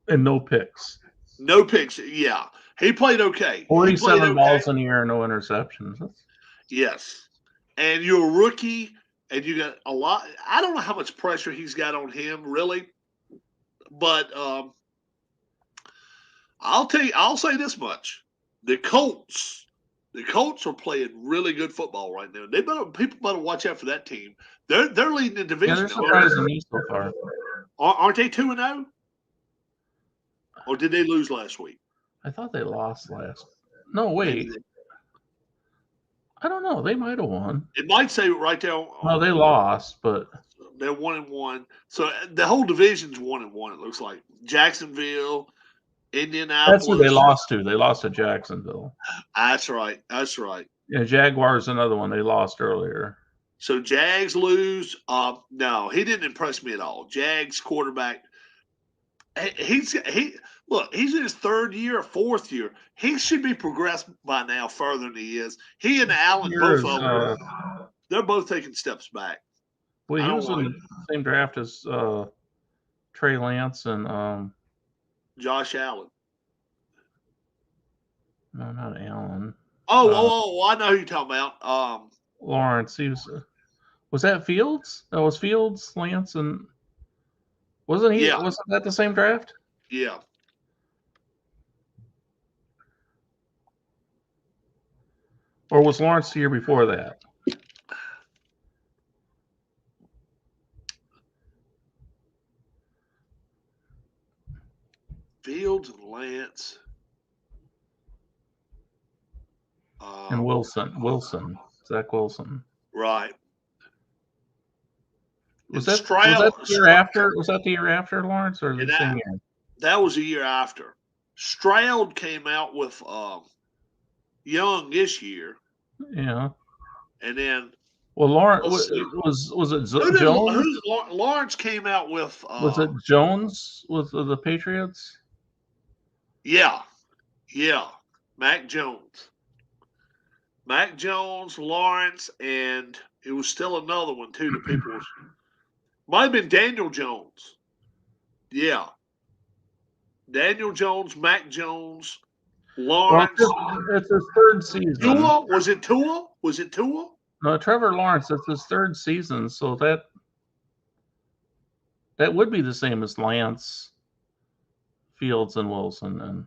And no picks. No picks. Yeah. He played okay. 47 balls in the air, no interceptions. Yes. And you're a rookie, and you got a lot. I don't know how much pressure he's got on him, really. But I'll say this much: the Colts are playing really good football right now. People better watch out for that team. They're leading the division. Yeah, they're surprising me so far. Aren't they 2-0? Or did they lose last week? I thought they lost last. No, wait. I don't know. They might have won. It might say right there. No, they lost, but they're 1-1. So the whole division's 1-1. It looks like Jacksonville, Indianapolis. That's who they lost to. They lost to Jacksonville. That's right. Yeah, Jaguars, another one they lost earlier. So Jags lose. No, he didn't impress me at all. Jags quarterback. He's in his 3rd year or 4th year. He should be progressed by now further than he is. He and Allen they're both taking steps back. Well, he was in the same draft as Trey Lance and Josh Allen. No, not Allen. I know who you're talking about. Lawrence. He was that Fields? That was Fields, Lance, and wasn't he? Yeah. Wasn't that the same draft? Yeah. Or was Lawrence the year before that? Fields and Lance. And Wilson. Zach Wilson. Right. Was that the year after? Was that the year after Lawrence, or the same year? That was a year after. Stroud came out with Young this year. Yeah. And then Lawrence was it Jones? Lawrence came out with was it Jones with the Patriots? Yeah. Mac Jones, Lawrence, and it was still another one too. The people might have been Daniel Jones. Yeah. Daniel Jones, Mac Jones, Lawrence. It's his 3rd season. Tua? Was it Tua? No, Trevor Lawrence. It's his 3rd season, so that would be the same as Lance, Fields, and Wilson. And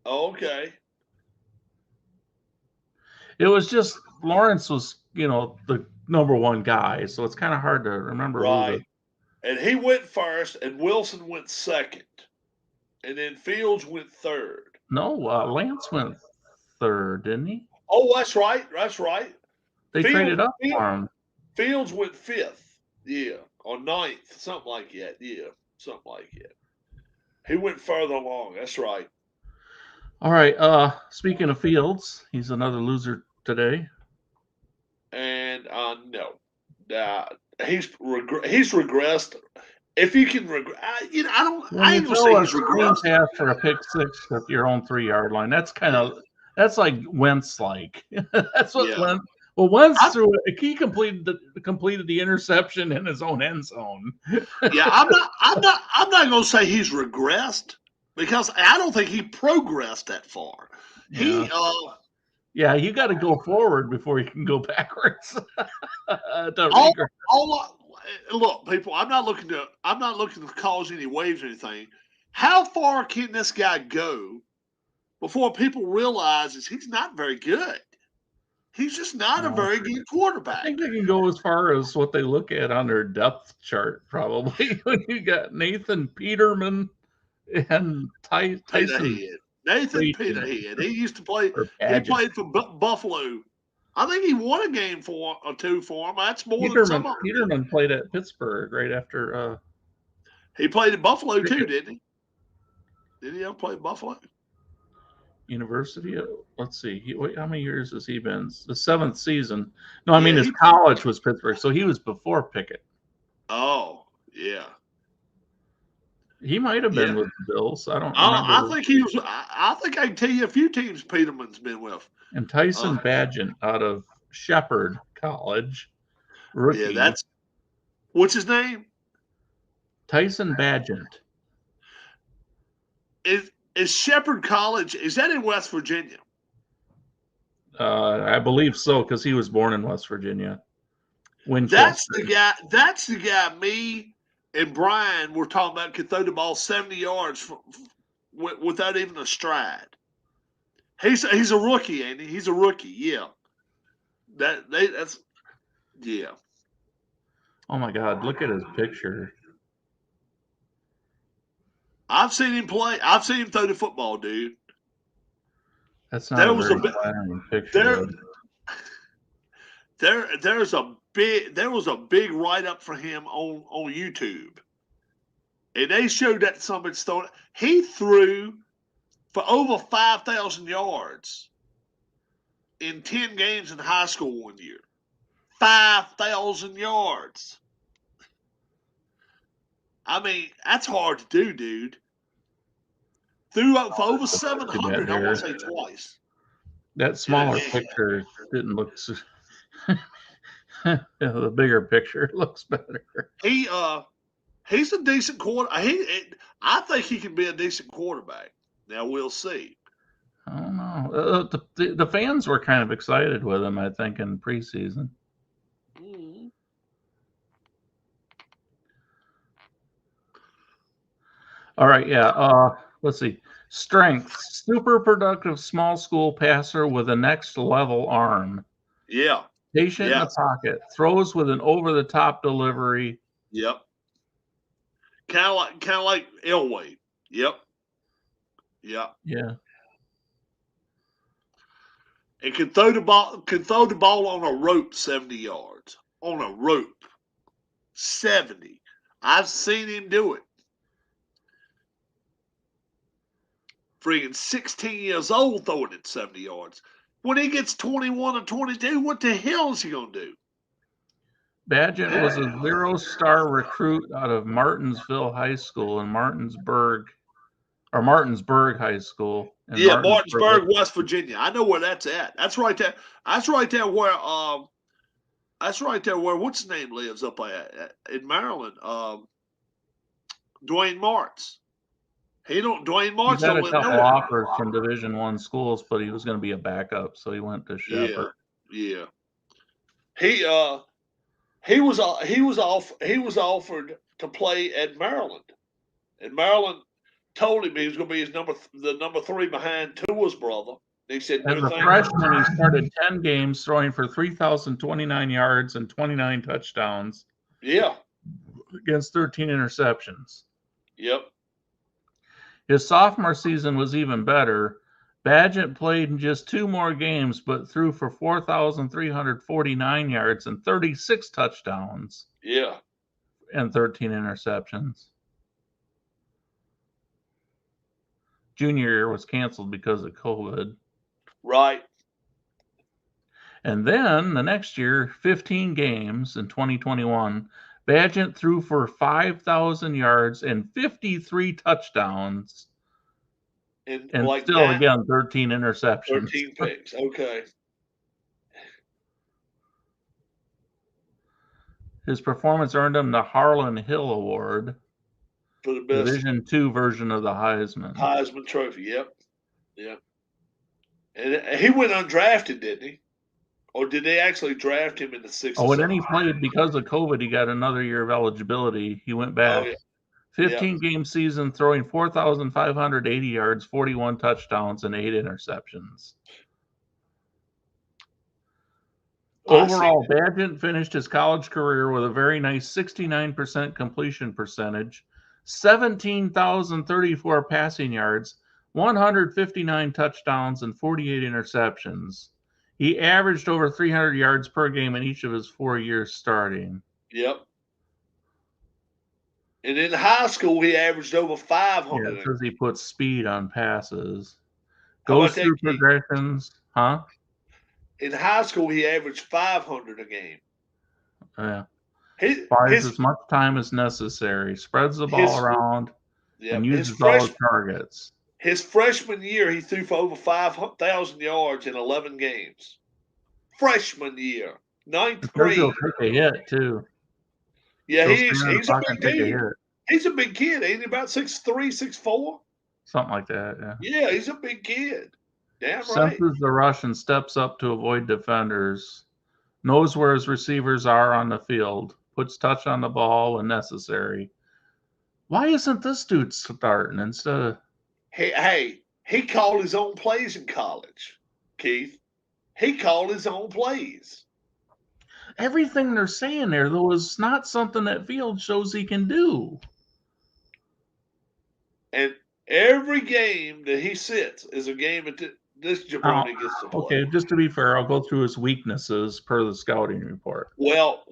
okay. It was just Lawrence was, the number 1 guy, so it's kind of hard to remember. Right. And he went first, and Wilson went second, and then Fields went third. No, Lance went third, didn't he? Oh, that's right. They traded up for him. Fields went fifth, yeah, or ninth, something like that. Yeah, something like that. He went further along. That's right. All right. Speaking of Fields, he's another loser today. And no, he's regressed. If you can regress, I don't. When you throw a screen pass for a pick six at your own 3-yard line, that's kind of That's like Wentz like. That's what Yeah. Wentz. Well, Wentz threw it. He completed the interception in his own end zone. Yeah, I'm not going to say he's regressed because I don't think he progressed that far. Yeah. He Yeah, you got to go forward before you can go backwards. all look, people. I'm not looking to cause any waves or anything. How far can this guy go before people realizes he's not very good? He's just not a very good I quarterback. think they can go as far as what they look at on their depth chart, probably. When you got Nathan Peterman and Tyson Peterhead. Nathan Bagent Peterhead. He used to play. or He Paget. played for Buffalo. I think he won a game or two for him. That's more than some of them. Peterman played at Pittsburgh right after. He played at Buffalo too, Pickett. didn't he? Did he ever play at Buffalo? University of, let's see, how many years has he been? The 7th season. No, I mean Yeah, his college was Pittsburgh, so he was before Pickett. Oh, yeah. He might have been Yeah. with the Bills. I don't remember. I think he was. I think I can tell you a few teams Peterman's been with. And Tyson Bagent out of Shepherd College, rookie. Yeah, that's what's his name? Tyson Bagent. Is Shepherd College? Is that in West Virginia? I believe so because he was born in West Virginia. Winchester. That's the guy. Me and Brian were talking about could throw the ball 70 yards without even a stride. He's a rookie, ain't he? He's a rookie. Yeah. That's yeah. Oh my God! Look at his picture. I've seen him play. I've seen him throw the football, dude. That's not a very flattering picture. There was a big write up for him on YouTube, and they showed that somebody's throwing. He threw for over 5,000 yards in 10 games in high school one year. 5,000 yards. I mean, that's hard to do, dude. Threw up for over 700, I want to say twice. That smaller picture didn't look so. The bigger picture looks better. He's a decent I think he can be a decent quarterback. Now we'll see. I don't know. The fans were kind of excited with him, I think, in preseason. Mm-hmm. All right, yeah. Let's see. Strengths: super productive small school passer with a next level arm. Yeah. Patient in the pocket. Throws with an over the top delivery. Yep. Kind of like Elway. Yep. Yep. Yeah. And can throw the ball on a rope 70 yards. On a rope. 70. I've seen him do it. Freaking 16 years old throwing it 70 yards. When he gets 21 or 22, what the hell is he going to do? Bagent was a 0-star recruit out of Martinsville High School in Martinsburg High School. Martinsburg, West Virginia. I know where that's at. That's right there. That's right there where what's his name lives up in Maryland. Dwayne Martz. Dwayne Martz He got a couple offers from Division I schools, but he was going to be a backup, so he went to Shepherd. Yeah. He was offered to play at Maryland, and Maryland told him he was going to be the number 3 behind Tua's brother. He said, as a freshman, he started 10 games, throwing for 3,029 yards and 29 touchdowns. Yeah, against 13 interceptions. Yep. His sophomore season was even better. Bagent played in just 2 more games, but threw for 4,349 yards and 36 touchdowns. Yeah. And 13 interceptions. Junior year was canceled because of COVID. Right. And then the next year, 15 games in 2021, Bagent threw for 5,000 yards and 53 touchdowns And And still, again, 13 interceptions. 13 picks. Okay. His performance earned him the Harlan Hill Award, For the best Division II version of the Heisman Trophy. Yep. Yep. And he went undrafted, didn't he? Or did they actually draft him in the 6th? Oh, and then he played because of COVID. He got another year of eligibility. He went back. Oh, yeah. 15-game season, throwing 4,580 yards, 41 touchdowns, and 8 interceptions. Overall, Bagent finished his college career with a very nice 69% completion percentage, 17,034 passing yards, 159 touchdowns, and 48 interceptions. He averaged over 300 yards per game in each of his 4 years starting. Yep. And in high school, he averaged over 500. Yeah, it says he puts speed on passes. Goes through progressions. Huh? In high school, he averaged 500 a game. Yeah. Buys as much time as necessary, spreads the ball around, and uses all his targets. His freshman year, he threw for over 5,000 yards in 11 games. Freshman year, 9th grade. He'll take a hit, too. Yeah, he's a big dude. He's a big kid. Ain't he about 6'3", 6'4"? Something like that, yeah. Yeah, he's a big kid. Damn right. Senses the rush and steps up to avoid defenders. Knows where his receivers are on the field. Puts touch on the ball when necessary. Why isn't this dude starting instead of... Hey, he called his own plays in college, Keith. He called his own plays. Everything they're saying there, though, is not something that Field shows he can do. And every game that he sits is a game that this jabroni gets to play. Okay, just to be fair, I'll go through his weaknesses per the scouting report. Well.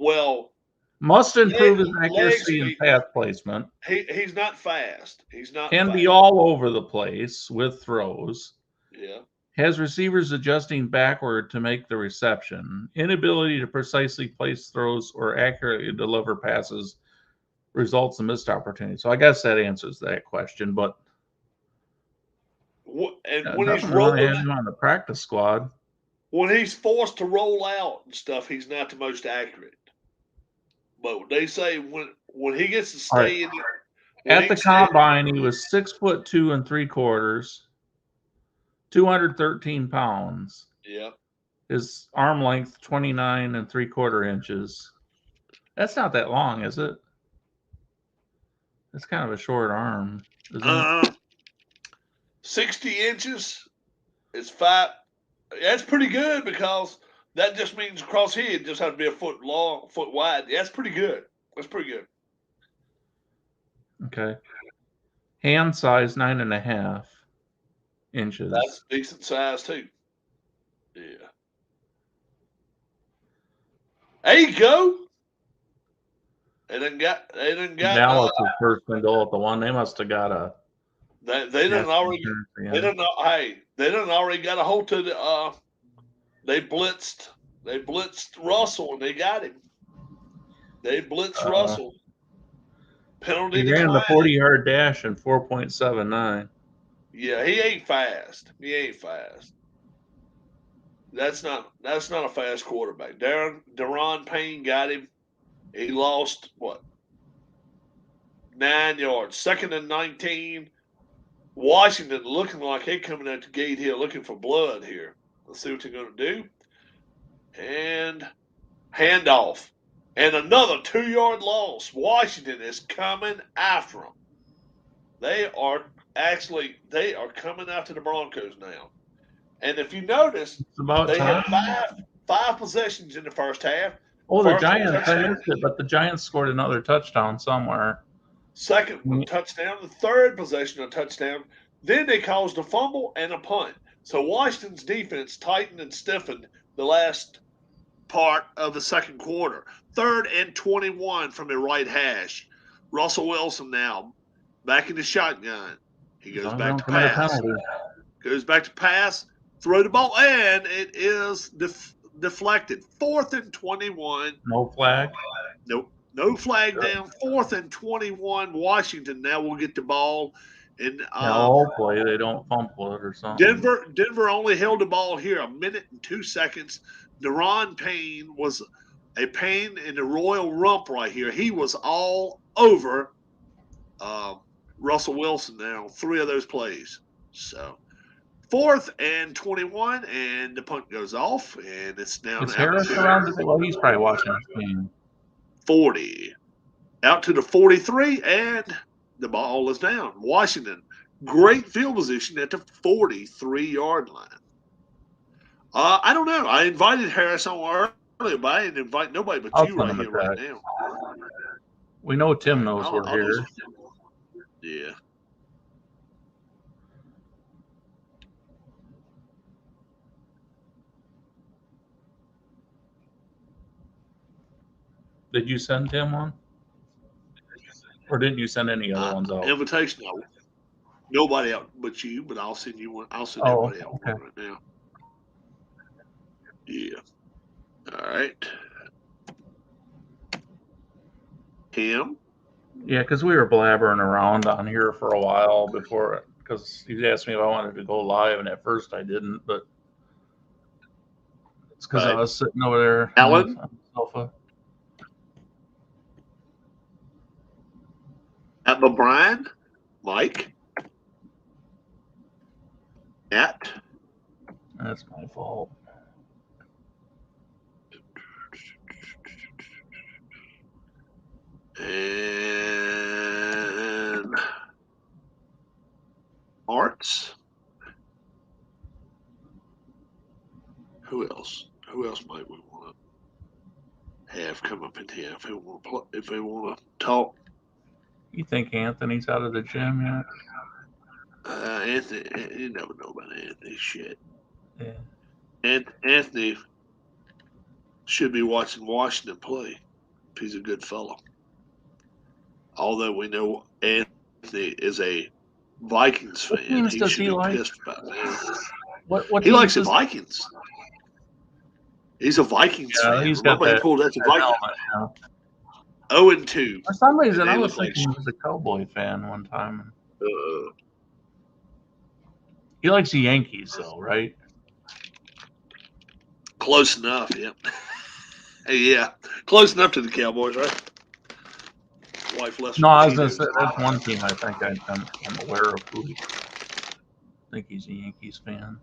Must improve his accuracy and pass placement. He's not fast. Can be all over the place with throws. Yeah. Has receivers adjusting backward to make the reception. Inability to precisely place throws or accurately deliver passes results in missed opportunities. So I guess that answers that question. But when he's rolling him on the practice squad, when he's forced to roll out and stuff, he's not the most accurate. But they say when he gets to stay in at the combine, he was 6'2" 3/4, 213 pounds. Yeah. His arm length 29 3/4 inches. That's not that long, is it? It's kind of a short arm, isn't it? 60 inches is 5. That's pretty good because that just means across here it just has to be a foot long, foot wide. That's pretty good. That's pretty good. Okay. Hand size 9.5 inches. That's decent size too. Yeah. There you go. They done got Dallas is first and goal at the one. They must have got a. They done already. Yeah. They done already got a hold to the. They blitzed Russell and they got him. They blitzed Russell. Penalty. He ran the 40-yard dash in 4.79. Yeah, he ain't fast. That's not a fast quarterback. Daron Payne got him. He lost 9 yards. 2nd and 19. Washington looking like they're coming at the gate here looking for blood here. Let's see what they're going to do. And handoff. And another 2-yard loss. Washington is coming after them. They are coming after the Broncos now. And if you notice, they had five possessions in the first half. Oh, the Giants, I missed it, but the Giants scored another touchdown somewhere. Second touchdown, the third possession, a touchdown. Then they caused a fumble and a punt. So Washington's defense tightened and stiffened the last part of the second quarter. 3rd and 21 from the right hash. Russell Wilson now back in the shotgun. He goes back to pass. Goes back to pass. Throw the ball, and it is deflected. 4th and 21. No flag? Nope. No flag down. 4th and 21. Washington now will get the ball And hopefully they don't fumble it or something. Denver only held the ball here 1 minute and 2 seconds. Deron Payne was a pain in the royal rump right here. He was all over Russell Wilson now, 3 of those plays. So 4th and 21, and the punt goes off, and it's now Is Harris around today? Well, he's probably watching the game. 40. Out to the 43, and the ball is down. Washington, great field position at the 43-yard line. I don't know. I invited Harris on earlier, but I didn't invite nobody but you right here right now. We know Tim knows we're here. Yeah. Did you send Tim one? Or didn't you send any other ones out? Invitation. Nobody out but you, but I'll send you one. I'll send everybody out one right now. Yeah. All right. Tim? Yeah, because we were blabbering around on here for a while before, because he asked me if I wanted to go live, and at first I didn't, but it's because I was sitting over there Alan? on the sofa. At Brian? Mike? At? That's my fault. And Arts. Who else? Who else might we want to have come up in here if they want to talk? You think Anthony's out of the gym yet? Anthony, you never know about Anthony shit. Yeah. Anthony should be watching Washington play. He's a good fellow. Although we know Anthony is a Vikings fan, he should be pissed about that. What he likes the Vikings. He's a Vikings fan. He's got that helmet, 0-2. For some reason, I was thinking he was a Cowboy fan one time. He likes the Yankees, though, right? Close enough, yeah. Yeah, close enough to the Cowboys, right? Wife less. No, I was going to say that's one team I think I'm aware of. I think he's a Yankees fan.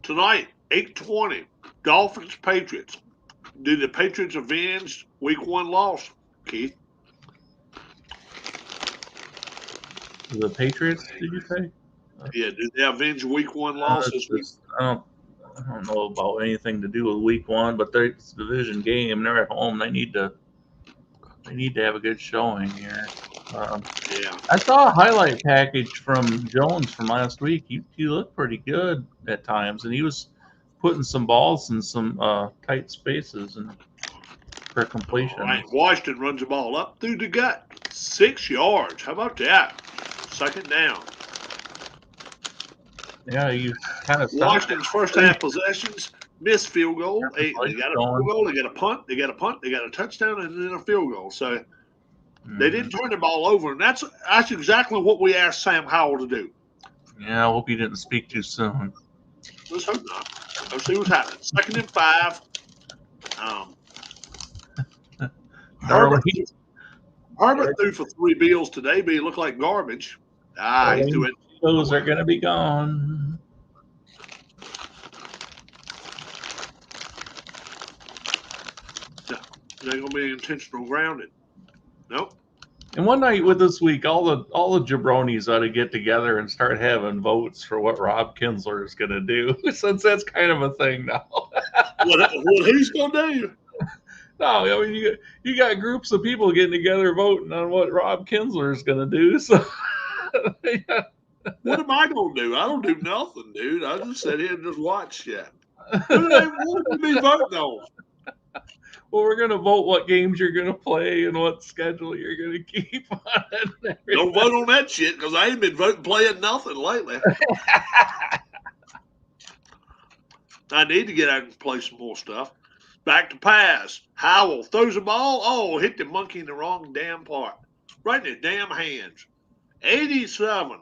Tonight, 8:20, Dolphins Patriots. Do the Patriots avenge Week 1 loss, Keith? The Patriots? Did you say? Yeah, do they avenge Week 1 loss this week? I don't know about anything to do with Week 1, but it's a division game. They're at home. They need to have a good showing here. Yeah. I saw a highlight package from Jones from last week. He looked pretty good at times, and he was putting some balls in some tight spaces and for completion. All right, Washington runs the ball up through the gut, 6 yards. How about that? 2nd down. Yeah, you kind of Washington's first half possessions, missed field goal. They got a field goal, they got a punt, they got a touchdown, and then a field goal. So they didn't turn the ball over, and that's exactly what we asked Sam Howell to do. Yeah, I hope he didn't speak too soon. Let's hope not. Let's see what's happening. 2nd and 5. Herbert threw for 3 bills today, but he looked like garbage. He threw it. Those are going to be gone. No, they're going to be intentional grounded. Nope. And one night with this week, all the jabronis ought to get together and start having votes for what Rob Kinsler is going to do, since that's kind of a thing now. What he's going to do? No, I mean you got groups of people getting together voting on what Rob Kinsler is going to do. So, yeah. What am I going to do? I don't do nothing, dude. I just sit here and just watch shit. What do they be voting on? Well, we're going to vote what games you're going to play and what schedule you're going to keep on it. Don't vote on that shit, because I ain't been playing nothing lately. I need to get out and play some more stuff. Back to pass. Howell throws the ball. Oh, hit the monkey in the wrong damn part. Right in his damn hands. 87.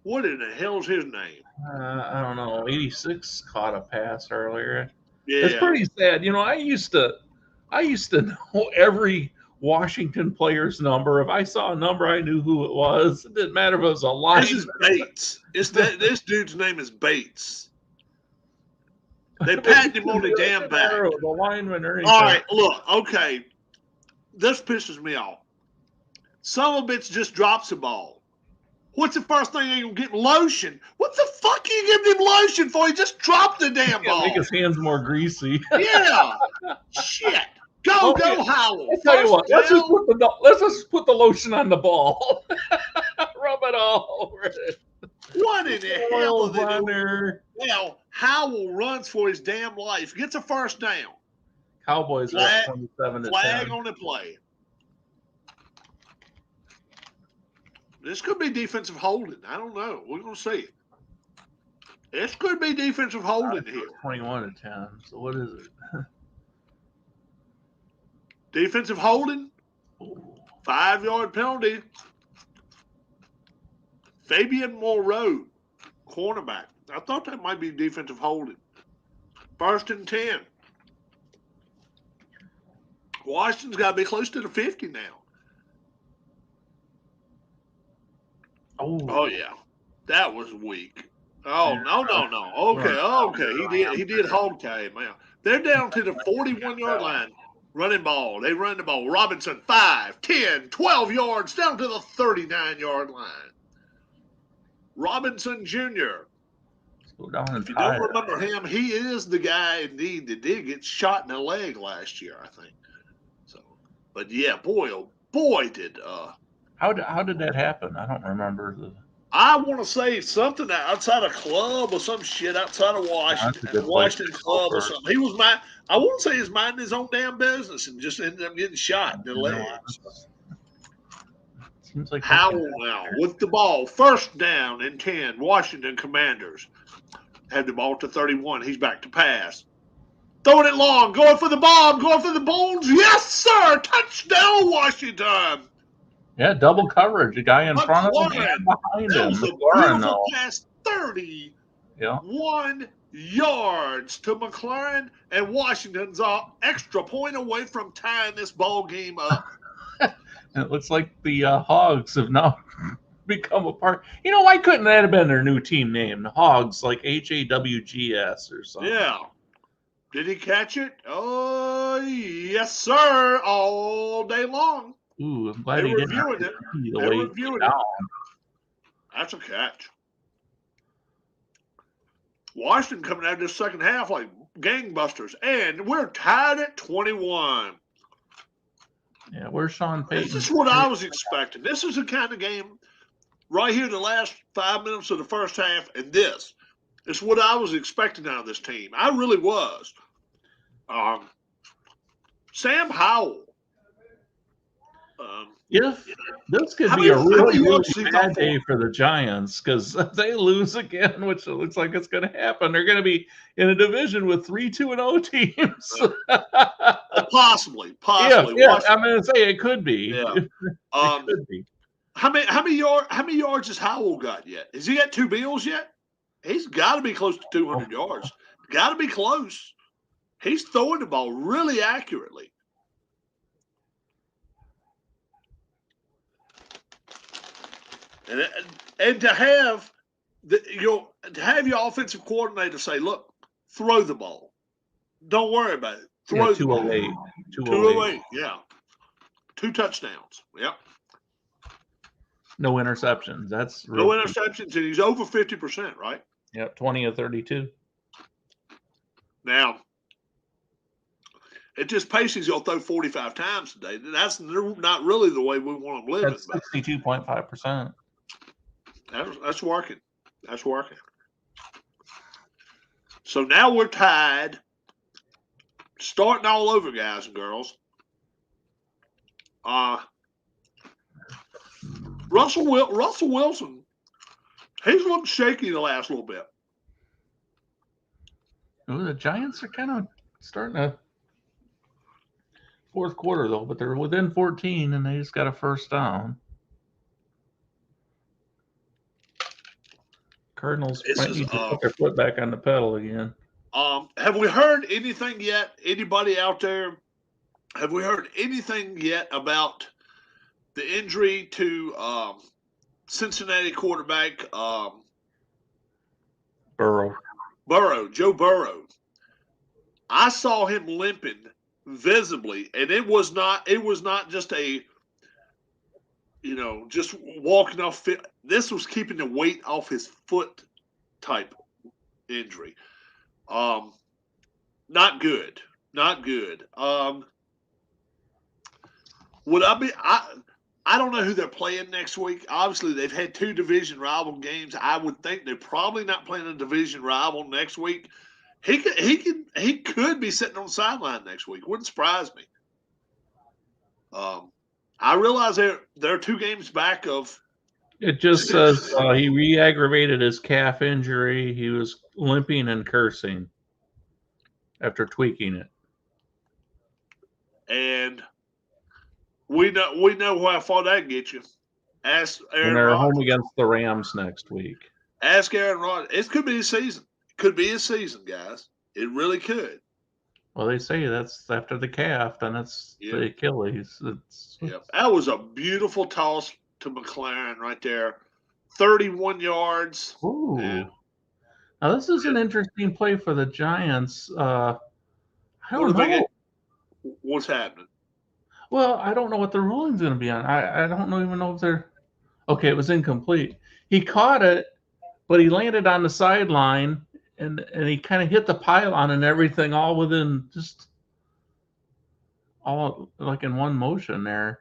What in the hell's his name? I don't know. 86 caught a pass earlier. It's Yeah. pretty sad. I used to know every Washington player's number. If I saw a number, I knew who it was. It didn't matter if it was a This lineman. is Bates. This dude's name is Bates. They patted him on the damn back. The lineman or anything. All right, look, okay. This pisses me off. Some of a bitch just drops the ball. What's the first thing you're getting? Lotion. What the fuck are you giving him lotion for? He just dropped the damn ball. Make his hands more greasy. Yeah. Shit. Go Howell. I'll tell you what. Let's just put the lotion on the ball. Rub it all over it. What in the hell are they doing? Well, Howell runs for his damn life. Gets a first down. Cowboys are 27 to 10. Flag on the play. This could be defensive holding. I don't know. We're going to see. This could be defensive holding here. 21 to 10. So what is it? Defensive holding. 5-yard penalty. Fabian Moreau, cornerback. I thought that might be defensive holding. 1st and 10. Washington's got to be close to the 50 now. Oh yeah, that was weak. Oh no. Okay. He did hold him out. They're down to the 41-yard line. Running ball. They run the ball. Robinson 5, 10, 12 yards down to the 39-yard line. Robinson Jr. If you don't remember him, he is the guy indeed that did get shot in the leg last year, I think. So, but yeah, boy, oh boy, did How did that happen? I don't remember. I want to say something outside a club or some shit outside of Washington, Washington club or something. He was I want to say he's minding his own damn business and just ended up getting shot in the legs. Seems like Howell now with the ball. 1st down and 10. Washington Commanders have the ball to 31. He's back to pass. Throwing it long. Going for the bomb. Going for the bones. Yes, sir. Touchdown, Washington. Yeah, double coverage. A guy in front of him and behind him. That was a beautiful pass. 31 yards to McLaurin, and Washington's extra point away from tying this ball game up. It looks like the Hogs have now become a part. Why couldn't that have been their new team name? The Hogs, like HAWGS or something. Yeah. Did he catch it? Oh, yes, sir. All day long. Ooh, I'm glad he didn't. They're reviewing it. That's a catch. Washington coming out of this second half like gangbusters, and we're tied at 21. Yeah, where's Sean Payton? This is what I was expecting. This is the kind of game right here, the last 5 minutes of the first half, and this is what I was expecting out of this team. I really was. Sam Howell. If this could be a really bad day for the Giants, because if they lose again, which it looks like it's going to happen, they're going to be in a division with 3 2-0 teams. Possibly. Yeah, I'm going to say it could be. Yeah. It could be. How many yards has Howell got yet? Has he got 2 bills yet? He's got to be close to 200 yards. Got to be close. He's throwing the ball really accurately. And to have your offensive coordinator say, "Look, throw the ball. Don't worry about it. Throw the ball." 208. Yeah. 2 touchdowns. Yep. No interceptions. That's no interceptions, and he's over 50%, right? Yep, 20 of 32. Now, at this pace, he's going to throw 45 times today. That's not really the way we want him living. That's 62.5%. That's working. That's working. So now we're tied. Starting all over, guys and girls. Russell Wilson, he's looked shaky the last little bit. Ooh, the Giants are kind of starting to fourth quarter, though, but they're within 14, and they just got a first down. Cardinals This might is need to put their foot back on the pedal again. Have we heard anything yet? Anybody out there? Have we heard anything yet about the injury to Cincinnati quarterback Burrow. Joe Burrow? I saw him limping visibly, and it was not just a just walking off. This was keeping the weight off his foot type injury. Not good. Not good. Would I be? I don't know who they're playing next week. Obviously, they've had 2 division rival games. I would think they're probably not playing a division rival next week. He could be sitting on the sideline next week. Wouldn't surprise me. I realize they're 2 games back of. It just says he re-aggravated his calf injury. He was limping and cursing after tweaking it. And we know how far that gets you. Ask Aaron And they're Rodgers. home against the Rams next week. Ask Aaron Rodgers. It could be a season. It could be a season, guys. It really could. Well, they say that's after the calf, then it's the Achilles. That was a beautiful toss to McLaren right there. 31 yards. Ooh. Now, this is an interesting play for the Giants. I don't know. What's happening? Well, I don't know what the ruling's going to be on. I don't even know if they're – okay, it was incomplete. He caught it, but he landed on the sideline, and he kind of hit the pylon and everything all within just all like in one motion there.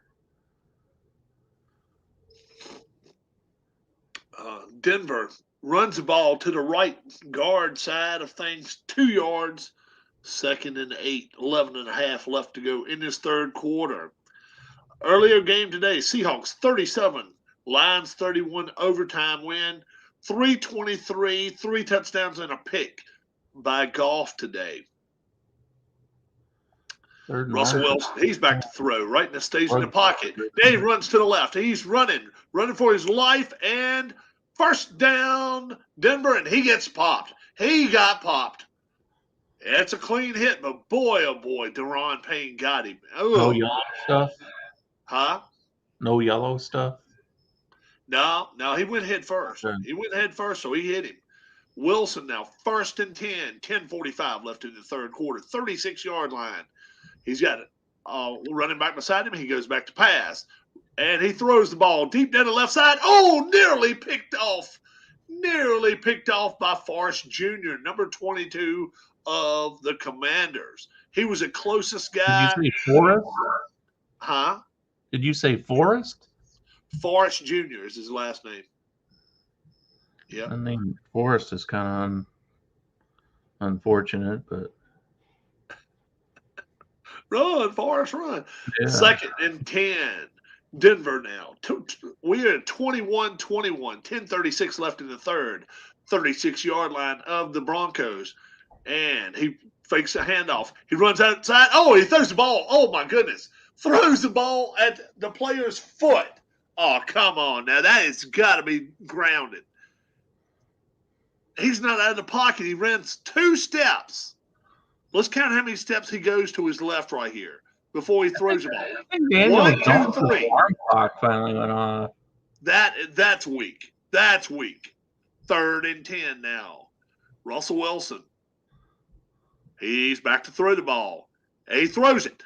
Denver runs the ball to the right guard side of things, 2 yards, 2nd and 8, 11 and a half left to go in this third quarter. Earlier game today, Seahawks 37, Lions 31, overtime win, 323, 3 touchdowns and a pick by Goff today. Russell Wilson, he's back to throw, right in the stays in the pocket. Then he runs to the left. He's running for his life, and first down, Denver, and he gets popped. He got popped. It's a clean hit, but boy, oh boy, Deron Payne got him. Oh. No yellow stuff? Huh? No yellow stuff? No, he went head first. Okay. He went head first, so he hit him. Wilson now, 1st and 10, 10:45 left in the third quarter, 36-yard line. He's got it running back beside him. He goes back to pass, and he throws the ball deep down the left side. Oh, nearly picked off by Forrest Jr., number 22 of the Commanders. He was the closest guy. Did you say Forrest? Huh? Did you say Forrest? Forrest Jr. is his last name. Yeah. I mean, Forrest is kind of unfortunate, but. Run, Forrest, run. Yeah. 2nd and 10. Denver now. We are at 21-21. 10:36 left in the third. 36-yard line of the Broncos. And he fakes a handoff. He runs outside. Oh, he throws the ball. Oh, my goodness. Throws the ball at the player's foot. Oh, come on. Now, that has got to be grounded. He's not out of the pocket. He runs 2 steps. Let's count how many steps he goes to his left right here before he throws the ball. I think Daniel 1, 2, 3. Alarm clock finally went off. That's weak. That's weak. 3rd and 10 now. Russell Wilson. He's back to throw the ball. He throws it.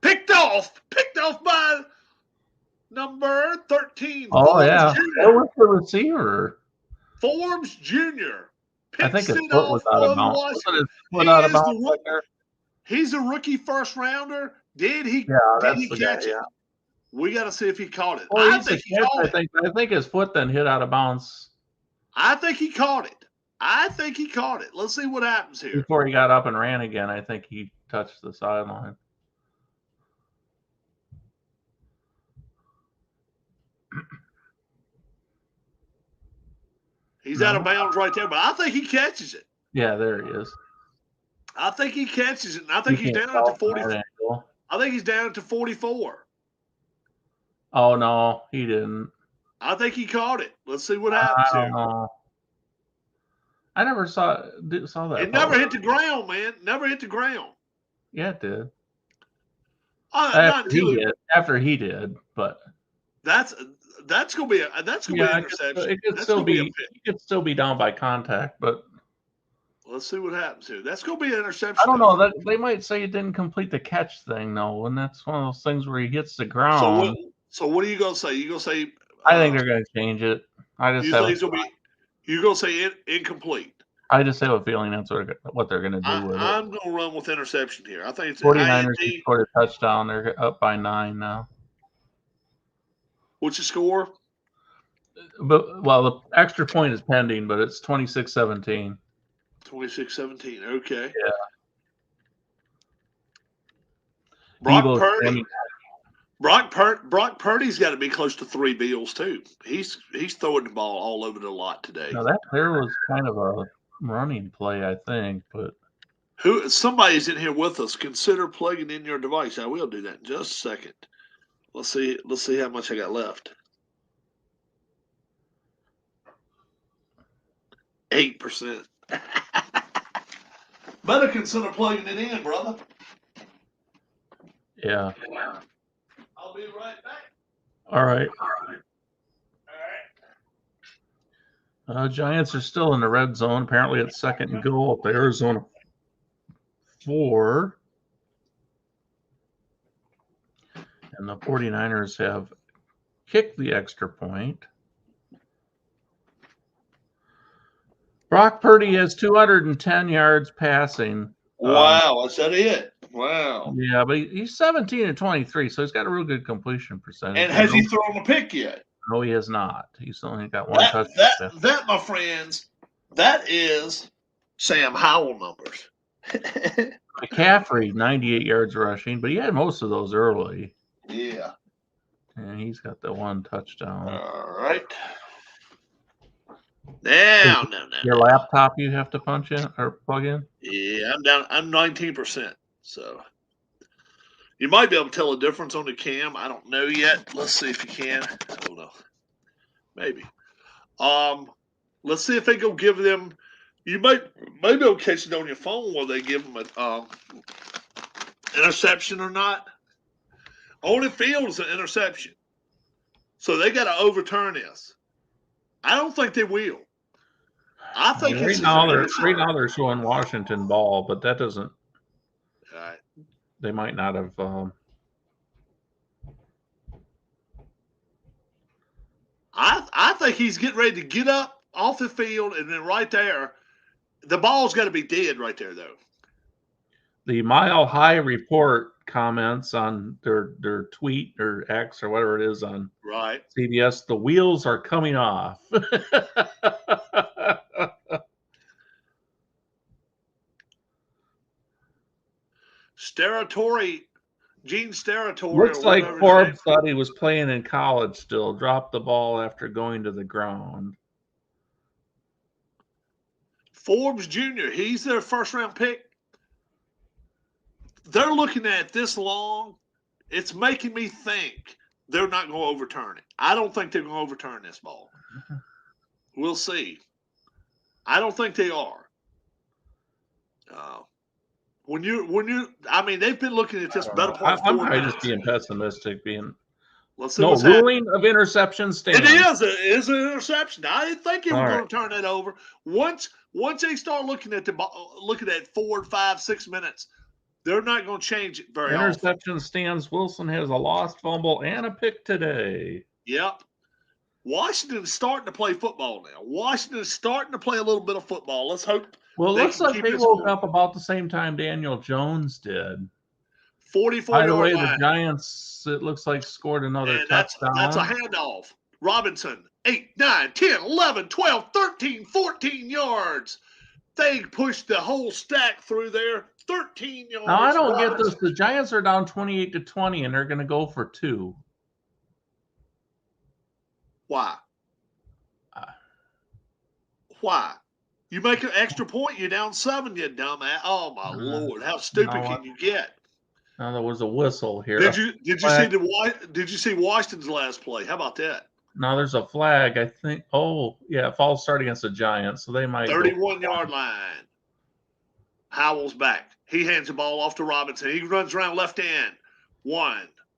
Picked off by number 13. Oh, Forbes yeah. Jr. What was the receiver? Forbes Jr. I think his foot was out of bounds. Wasn't his foot out of bounds right there? He's a rookie first rounder. Did he catch it? We got to see if he caught it. Well, I think he caught it. I think his foot then hit out of bounds. I think he caught it. Let's see what happens here. Before he got up and ran again, I think he touched the sideline. He's out of bounds right there, but I think he catches it. Yeah, there he is. I think he catches it, and I think he's down to 40. I think he's down to 44. Oh, no, he didn't. I think he caught it. Let's see what happens here. I never saw that. It never hit the ground, man. Never hit the ground. Yeah, it did. Not until After he did, but that's gonna be an interception. It could That's still gonna be a be. pick. It could still be down by contact, but Let's see what happens here. That's gonna be an interception. I don't know. That they might say it didn't complete the catch thing, though, and that's one of those things where he hits the ground. So what are you gonna say? You gonna say? I think they're gonna change it. You think it's gonna be? You gonna say incomplete? I just have a feeling that's what they're gonna do with it. I'm gonna run with interception here. I think it's 49ers scored a touchdown. They're up by 9 now. What's your score? But the extra point is pending, but it's 26-17. 26-17. Okay. Yeah. Brock Purdy's got to be close to 3 bills too. He's throwing the ball all over the lot today. Now that there was kind of a running play, I think, but somebody's in here with us. Consider plugging in your device. I will do that in just a second. Let's see how much I got left. 8%. Better consider plugging it in, brother. Yeah. I'll be right back. All right. Giants are still in the red zone. Apparently, it's 2nd and goal at the Arizona 4. And the 49ers have kicked the extra point. Brock Purdy has 210 yards passing. Wow, is that it? Wow. Yeah, but he's 17-23, so he's got a real good completion percentage. And has he thrown a pick yet? No, he has not. He's only got 1 touchdown. That, my friends, that is Sam Howell numbers. McCaffrey, 98 yards rushing, but he had most of those early. Yeah. And he's got the 1 touchdown. All right. No. Your laptop you have to punch in or plug in? Yeah, I'm 19%. So you might be able to tell a difference on the cam. I don't know yet. Let's see if you can. Hold on. Maybe. Let's see if they go give them. You maybe will catch it on your phone where they give them an interception or not. On the field is an interception. So they got to overturn this. I don't think they will. I think right now they're showing Washington ball, but that doesn't. All right. They might not have. I think he's getting ready to get up off the field, and then right there, the ball's got to be dead right there, though. The Mile High Report comments on their tweet or X or whatever it is on CBS. The wheels are coming off. Gene Steratore. Looks like Forbes thought he was playing in college still. Dropped the ball after going to the ground. Forbes Jr., he's their first-round pick. They're looking at this long. It's making me think they're not going to overturn it. I don't think they're going to overturn this ball. We'll see. I don't think they are. I mean, they've been looking at this better part. I'm probably just being pessimistic. Ruling of interception stands. It is an interception. I didn't think he was going to turn that over. Once they start looking at looking at 4, 5, 6 minutes, they're not going to change it very often. Interception stands. Wilson has a lost fumble and a pick today. Yep. Washington is starting to play football now. Washington is starting to play a little bit of football. Let's hope. Well, it looks like they woke up about the same time Daniel Jones did. 44. By the way, the Giants, it looks like, scored another touchdown. That's a handoff. Robinson, 8, 9, 10, 11, 12, 13, 14 yards. They pushed the whole stack through there. 13 yards. Now, I don't get this. The Giants are down 28-20, and they're going to go for 2. Why? Why? You make an extra point, you're down 7, you dumbass. Oh, my Lord. How stupid can you get? Now, there was a whistle here. Did you see Washington's last play? How about that? Now there's a flag, I think. Oh, yeah, false start against the Giants, so they might 31-yard line. Howell's back. He hands the ball off to Robinson. He runs around left end.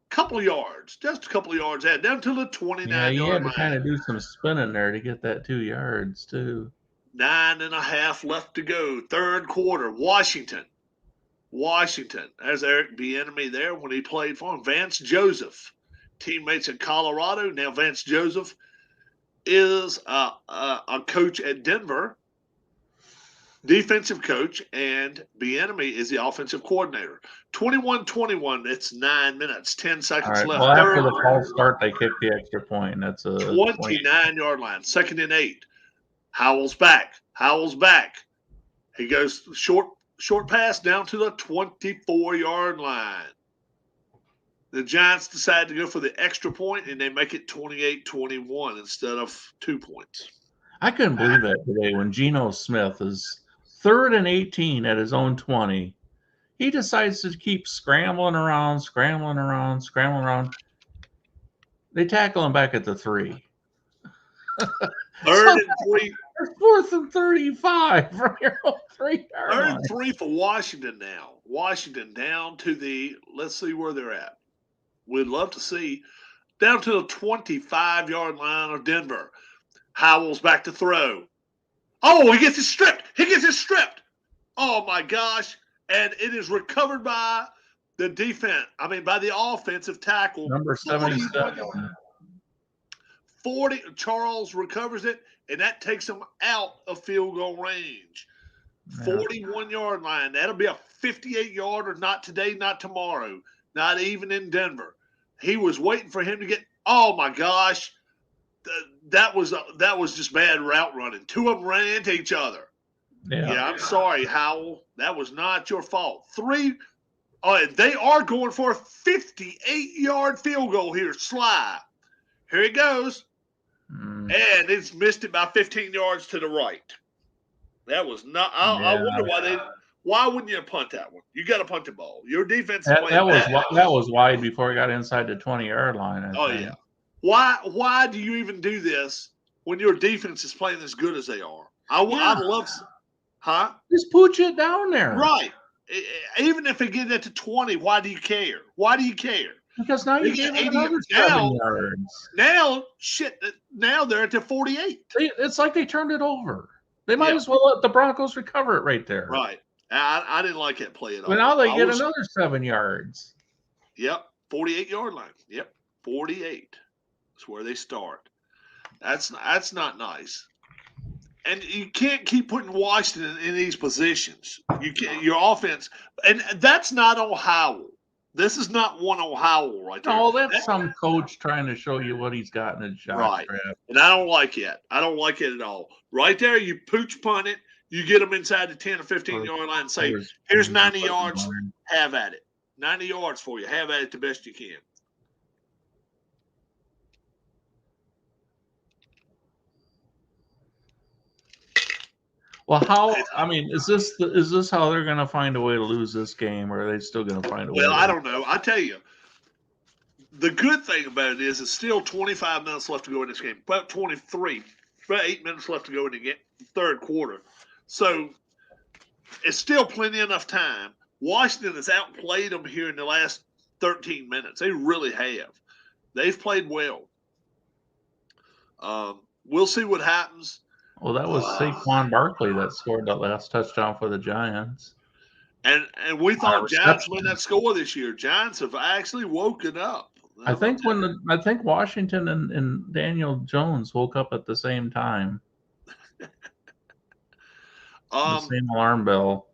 Couple of yards, just a couple of yards out, down to the 29-yard line. Yeah, he had to kind of do some spinning there to get that 2 yards, too. 9.5 left to go. Third quarter. Washington. There's Eric Bieniemy there when he played for him. Vance Joseph, teammates in Colorado. Now Vance Joseph is a coach at Denver, defensive coach, and Bieniemy is the offensive coordinator. 21-21. It's 9 minutes, 10 seconds All right. left. Well, after the false start, they kicked the extra point. That's a 29-yard line. 2nd and 8. Howell's back. He goes short pass down to the 24-yard line. The Giants decide to go for the extra point, and they make it 28-21 instead of 2 points. I couldn't believe that today when Geno Smith is 3rd and 18 at his own 20. He decides to keep scrambling around. They tackle him back at the 3. 3rd and 3. 4th and 35 from your own 3-yard line. 3rd and 3 for Washington now. Washington down to the, let's see where they're at. We'd love to see down to the 25-yard line of Denver. Howell's back to throw. Oh, he gets it stripped. Oh, my gosh. And it is recovered by the defense. By the offensive tackle. Number 77. 40. Charles recovers it, and that takes him out of field goal range. 41-yard line. That'll be a 58-yarder. Not today, not tomorrow. Not even in Denver. He was waiting for him to get. Oh my gosh, that was just bad route running. 2 of them ran into each other. Yeah, I'm sorry, Howell. That was not your fault. 3. Oh, they are going for a 58-yard field goal here. Sly. Here he goes. And it's missed it by 15 yards to the right. That was not. I wonder why wouldn't you punt that one? You got to punt the ball. Your defense. That was wide before he got inside the 20-yard line. I think. Yeah. Why do you even do this when your defense is playing as good as they are? I'd love. Huh? Just pooch it down there. Right. Even if they get it to 20, why do you care? Because now you gave another 7 yards. Now they're at the 48. It's like they turned it over. They might as well let the Broncos recover it right there. Right. I didn't like that play at all. But now they get another 7 yards. Yep. 48-yard line. Yep. 48. That's where they start. That's not nice. And you can't keep putting Washington in these positions. Your offense, and that's not on Howell. This is not one on Howell right there. No, that's some coach trying to show you what he's got in his job. Right. And I don't like it. I don't like it at all. Right there, you pooch punt it. You get them inside the 10 or 15-yard line and say, here's 90 yards. Have at it. 90 yards for you. Have at it the best you can. Well, is this how they're going to find a way to lose this game, or are they still going to find a way? Well, I don't know. I tell you, the good thing about it is it's still 25 minutes left to go in this game. About 23, about 8 minutes left to go in the third quarter. So it's still plenty enough time. Washington has outplayed them here in the last 13 minutes. They really have. They've played well. We'll see what happens. Well, that was Saquon Barkley that scored that last touchdown for the Giants. And we thought Giants win that score this year. Giants have actually woken up. I think Washington and Daniel Jones woke up at the same time. The same alarm bell.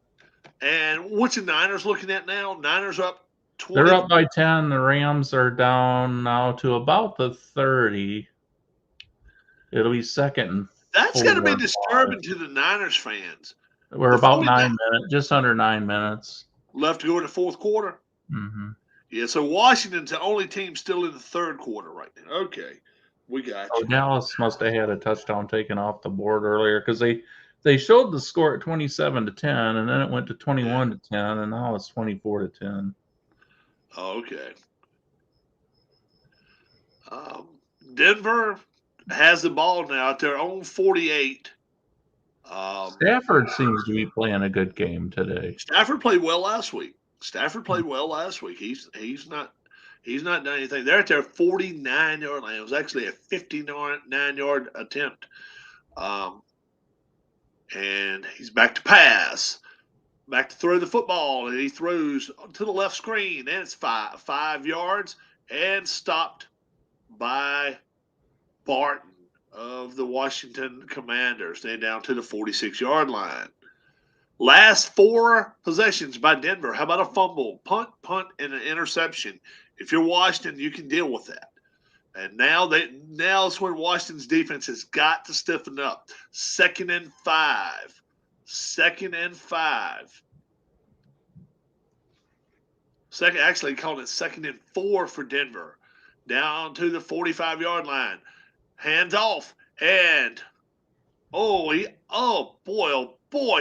And what's the Niners looking at now? Niners up 20. They're up by 10. The Rams are down now to about the 30. It'll be second and that's going to be disturbing to the Niners fans. We're about 9 minutes, just under 9 minutes. Left to go in the fourth quarter? Mm-hmm. Yeah, so Washington's the only team still in the third quarter right now. Okay, we got you. Dallas must have had a touchdown taken off the board earlier because they showed the score at 27-10, and then it went to 21-10, and now it's 24-10. Okay. Denver has the ball now at their own 48. Stafford seems to be playing a good game today. Stafford played well last week. He's not done anything. They're at their 49-yard line. It was actually a 59-yard attempt. And he's back to pass, back to throw the football, and he throws to the left screen, and it's 5 yards, and stopped by Barton of the Washington Commanders. They're down to the 46-yard line. Last 4 possessions by Denver. How about a fumble, punt, and an interception? If you're Washington, you can deal with that. And now it's when Washington's defense has got to stiffen up. 2nd and 5. 2nd and 5. Actually called it 2nd and 4 for Denver. Down to the 45-yard line. Hands off. And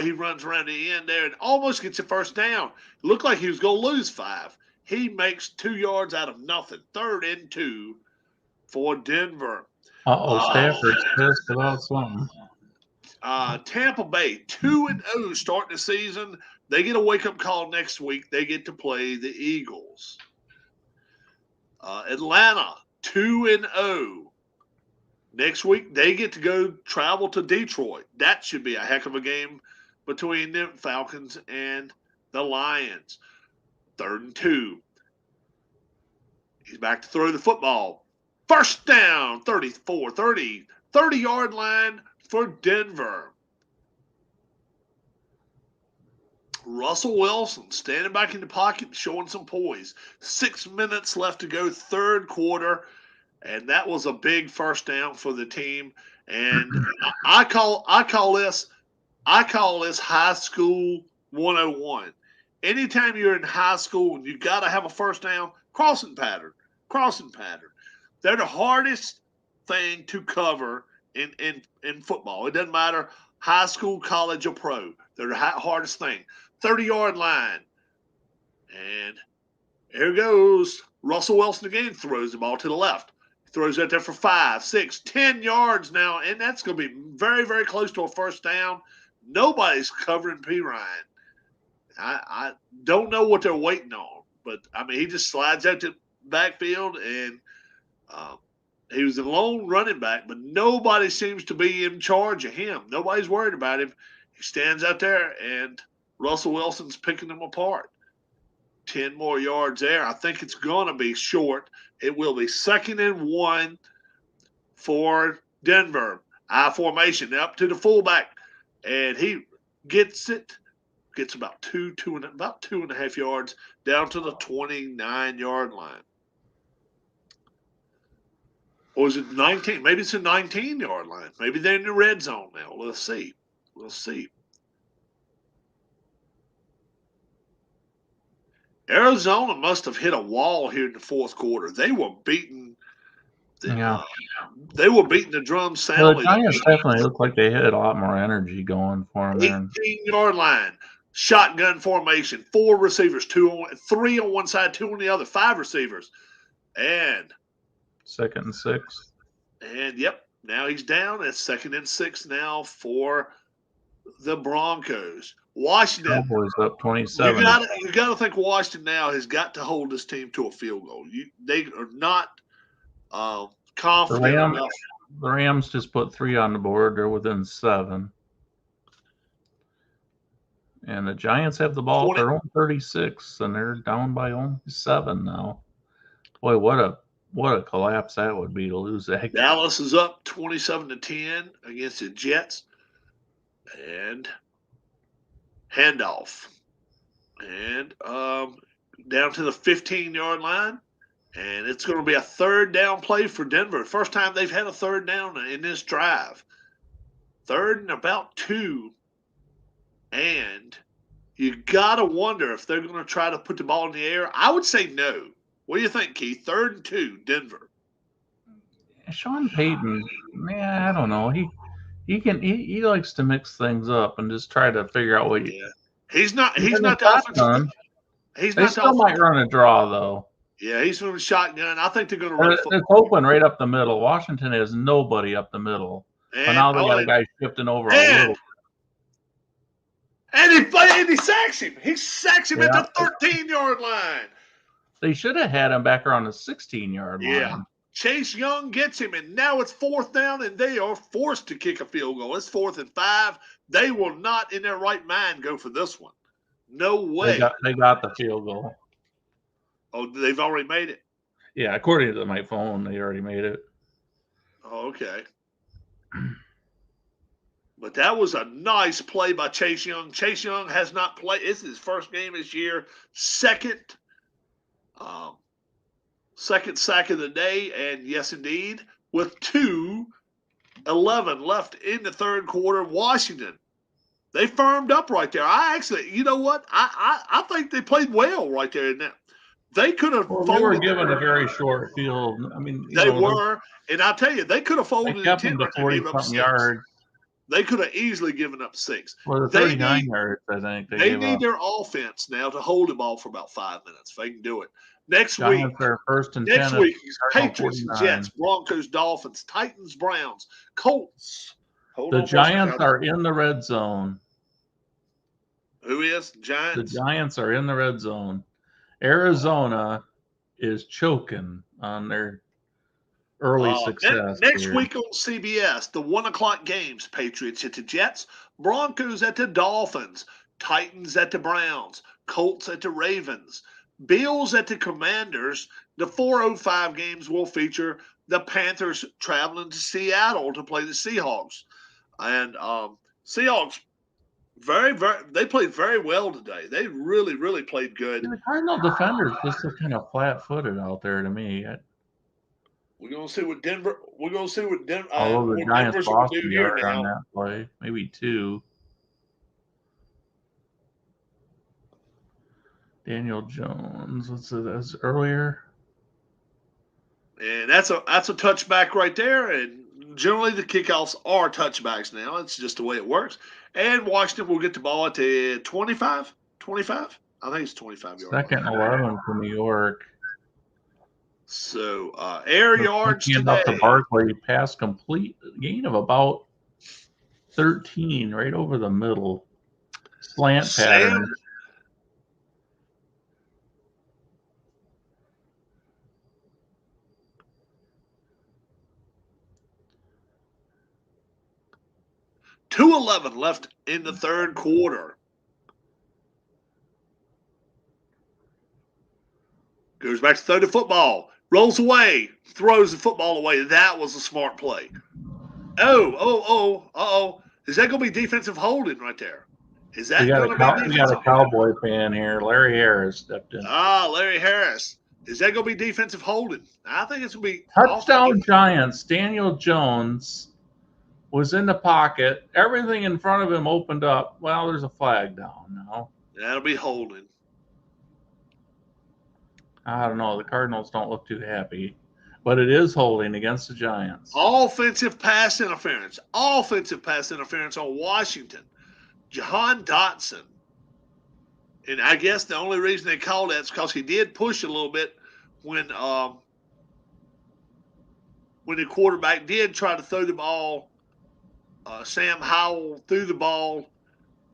he runs around the end there and almost gets a first down. It looked like he was going to lose 5. He makes 2 yards out of nothing. 3rd and 2 for Denver. Stafford's pissed about something. Tampa Bay 2-0 starting the season. They get a wake-up call next week. They get to play the Eagles. Atlanta 2-0. Next week, they get to go travel to Detroit. That should be a heck of a game between the Falcons and the Lions. 3rd and 2. He's back to throw the football. First down, 30-yard line for Denver. Russell Wilson standing back in the pocket, showing some poise. 6 minutes left to go, 3rd quarter. And that was a big first down for the team. And I call this high school 101. Anytime you're in high school and you got to have a first down, crossing pattern. They're the hardest thing to cover in football. It doesn't matter high school, college, or pro. They're the hardest thing. 30-yard line. And here goes Russell Wilson again, throws the ball to the left. Throws it there for 5, 6, 10 yards now, and that's going to be very, very close to a first down. Nobody's covering P. Ryan. I don't know what they're waiting on, but, he just slides out to the backfield, and he was a lone running back, but nobody seems to be in charge of him. Nobody's worried about him. He stands out there, and Russell Wilson's picking him apart. 10 more yards there. I think it's going to be short. It will be 2nd and 1 for Denver. I formation up to the fullback, and he gets about two and a half yards down to the 29-yard line. Or is it 19? Maybe it's a 19-yard line. Maybe they're in the red zone now. Let's see. Arizona must have hit a wall here in the 4th quarter. They were beating the drums soundly. The Giants definitely look like they had a lot more energy going for them. 18-yard line, shotgun formation, 4 receivers, 3 on one side, 2 on the other, 5 receivers, and 2nd and 6. And now he's down. It's 2nd and 6 now for the Broncos. Washington. Cowboys up 27. You got to think Washington now has got to hold this team to a field goal. They are not confident enough. The Rams just put 3 on the board. They're within 7. And the Giants have the ball at their own 36, and they're down by only 7 now. Boy, what a collapse that would be to lose that game. Dallas is up 27-10 against the Jets. And handoff. And down to the 15-yard line. And it's going to be a 3rd down play for Denver. First time they've had a 3rd down in this drive. 3rd and about 2. And you got to wonder if they're going to try to put the ball in the air. I would say no. What do you think, Keith? 3rd and 2, Denver. Sean Payton, I don't know. He likes to mix things up and just try to figure out what He's not the offensive. They still might run a draw though. Yeah, he's from the shotgun. I think they're going to run football. It's open right up the middle. Washington has nobody up the middle. But now they got a guy shifting over a little. And he sacks him. He sacks him at the 13-yard line. They should have had him back around the 16-yard line. Yeah. Chase Young gets him, and now it's 4th down, and they are forced to kick a field goal. It's 4th and 5. They will not, in their right mind, go for this one. No way. They got the field goal. Oh, they've already made it? Yeah, according to my phone, they already made it. Oh, okay. But that was a nice play by Chase Young. Chase Young has not played. This is his first game this year. Second sack of the day, and yes, indeed, with 2:11 left in the third quarter, Washington, they firmed up right there. You know what? I think they played well right there in that. They could have. Well, they were given a very short field. I mean, they were, and I'll tell you, they could have folded. They kept them to 40-something yards. They could have easily given up 6. Well, the 39 yards, I think. They need their offense now to hold the ball for about 5 minutes. If they can do it. Next week, Patriots, Jets, Broncos, Dolphins, Titans, Browns, Colts. The Giants are in the red zone. Who is? Giants? The Giants are in the red zone. Arizona is choking on their early success. Next week on CBS, the 1:00 games: Patriots at the Jets, Broncos at the Dolphins, Titans at the Browns, Colts at the Ravens, Bills at the Commanders. The 4:05 games will feature the Panthers traveling to Seattle to play the Seahawks. And Seahawks, they played very well today. They really, really played good. The Cardinal defenders just look kind of flat-footed out there to me. We're gonna see what Denver. Although the Giants lost a yard on that play, maybe 2. Daniel Jones. That's earlier. And that's a touchback right there. And generally the kickoffs are touchbacks now. It's just the way it works. And Washington will get the ball at the 25. I think it's 25 yards. 2nd and 11 for New York. So air yards today. Up to Barkley, pass complete, gain of about 13, right over the middle. Slant pattern. 2:11 left in the third quarter. Goes back to throw the football. Rolls away. Throws the football away. That was a smart play. Uh-oh. Is that going to be defensive holding right there? Is that going to be defensive? We got a Cowboy fan here. Larry Harris stepped in. Larry Harris. Is that going to be defensive holding? I think it's going to be. Touchdown Giants. Daniel Jones was in the pocket. Everything in front of him opened up. Well, there's a flag down now. That'll be holding. I don't know. The Cardinals don't look too happy. But it is holding against the Giants. Offensive pass interference on Washington. Jahan Dotson. And I guess the only reason they called that is because he did push a little bit when the quarterback did try to throw the ball. Sam Howell threw the ball.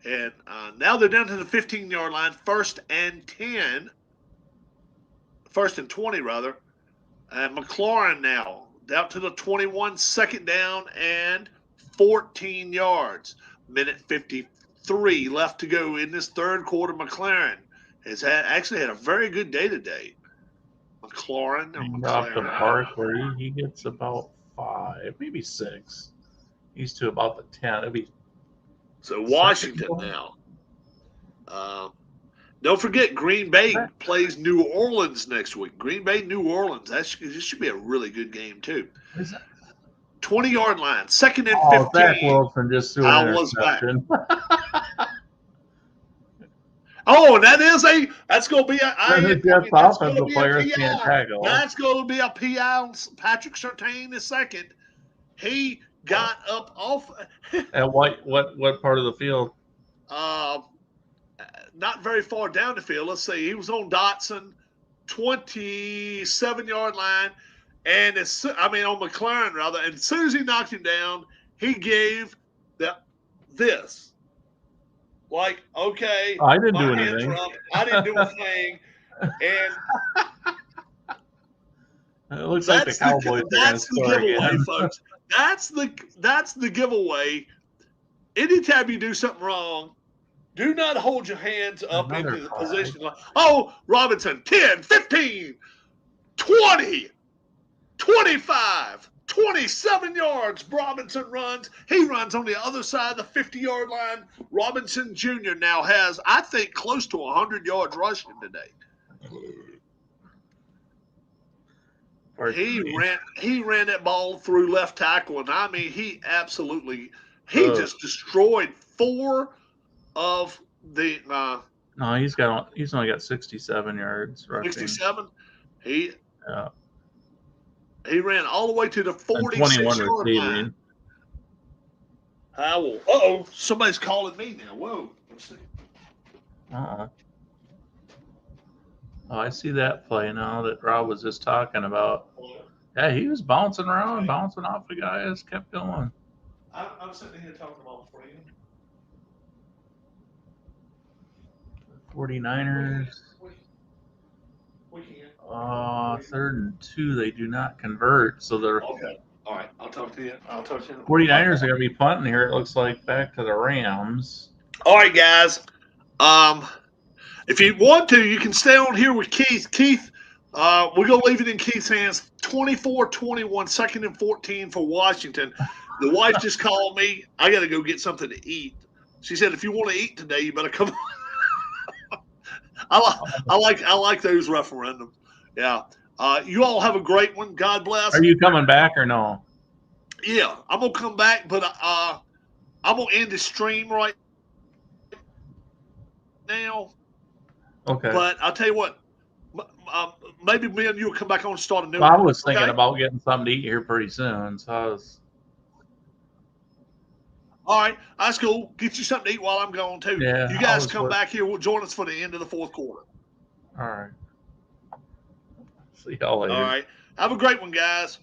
And now they're down to the 15-yard line. 1st and 20, rather. And McLaurin now down to the 21, 2nd down and 14 yards. Minute 53 left to go in this third quarter. McLaurin has actually had a very good day today. McLaurin. Off the park where he gets about 5, maybe 6. He's to about the 10. So Washington now. Don't forget, Green Bay plays New Orleans next week. Green Bay, New Orleans. This should be a really good game, too. 20-yard line, 2nd and 15. Zach Wilson just threw an interception. And that's going to be offensive players can't tackle. That's going to be a PI on Patrick Surtain II. He got up off. At what part of the field? Not very far down the field. Let's see. He was on Dotson. 27-yard line. And on McLaren rather, and as soon as he knocked him down, he gave this. Like, okay, I didn't my do hands anything. are up. I didn't do a thing. And it looks like the Cowboys are going to score giveaway, again. folks. That's the giveaway. Anytime you do something wrong, do not hold your hands up Another into the flag. position. Like, oh, Robinson, 10, 15, 20, 25, 27 yards. Robinson runs. He runs on the other side of the 50-yard line. Robinson Jr. now has, I think, close to 100 yards rushing today. He ran that ball through left tackle, and I mean, he just destroyed 4 of the. No, he's only got 67 yards rushing. 67. He ran all the way to the 46-yard line. Howell. Uh-oh, somebody's calling me now. Whoa. Let's see. Uh-oh. Oh, I see that play now that Rob was just talking about. Yeah, he was bouncing around, bouncing off the guy. Just kept going. I'm sitting here talking about for you. 49ers. We can. 3rd and 2. They do not convert, so they're okay. All right, I'll talk to you. 49ers are going to be punting here. It looks like back to the Rams. All right, guys. If you want to, you can stay on here with Keith. Keith, we're going to leave it in Keith's hands. 24-21, 2nd and 14 for Washington. The wife just called me. I got to go get something to eat. She said, if you want to eat today, you better come. I like those referendums. Yeah. You all have a great one. God bless. Are you coming back or no? Yeah, I'm going to come back, but I'm going to end the stream right now. Okay. But I'll tell you what, maybe me and you will come back on and start a new one. I was thinking about getting something to eat here pretty soon. So I was. All right, that's cool. Get you something to eat while I'm gone, too. Yeah, you guys come back here. We'll join us for the end of the 4th quarter. All right. See y'all later. All right. Have a great one, guys.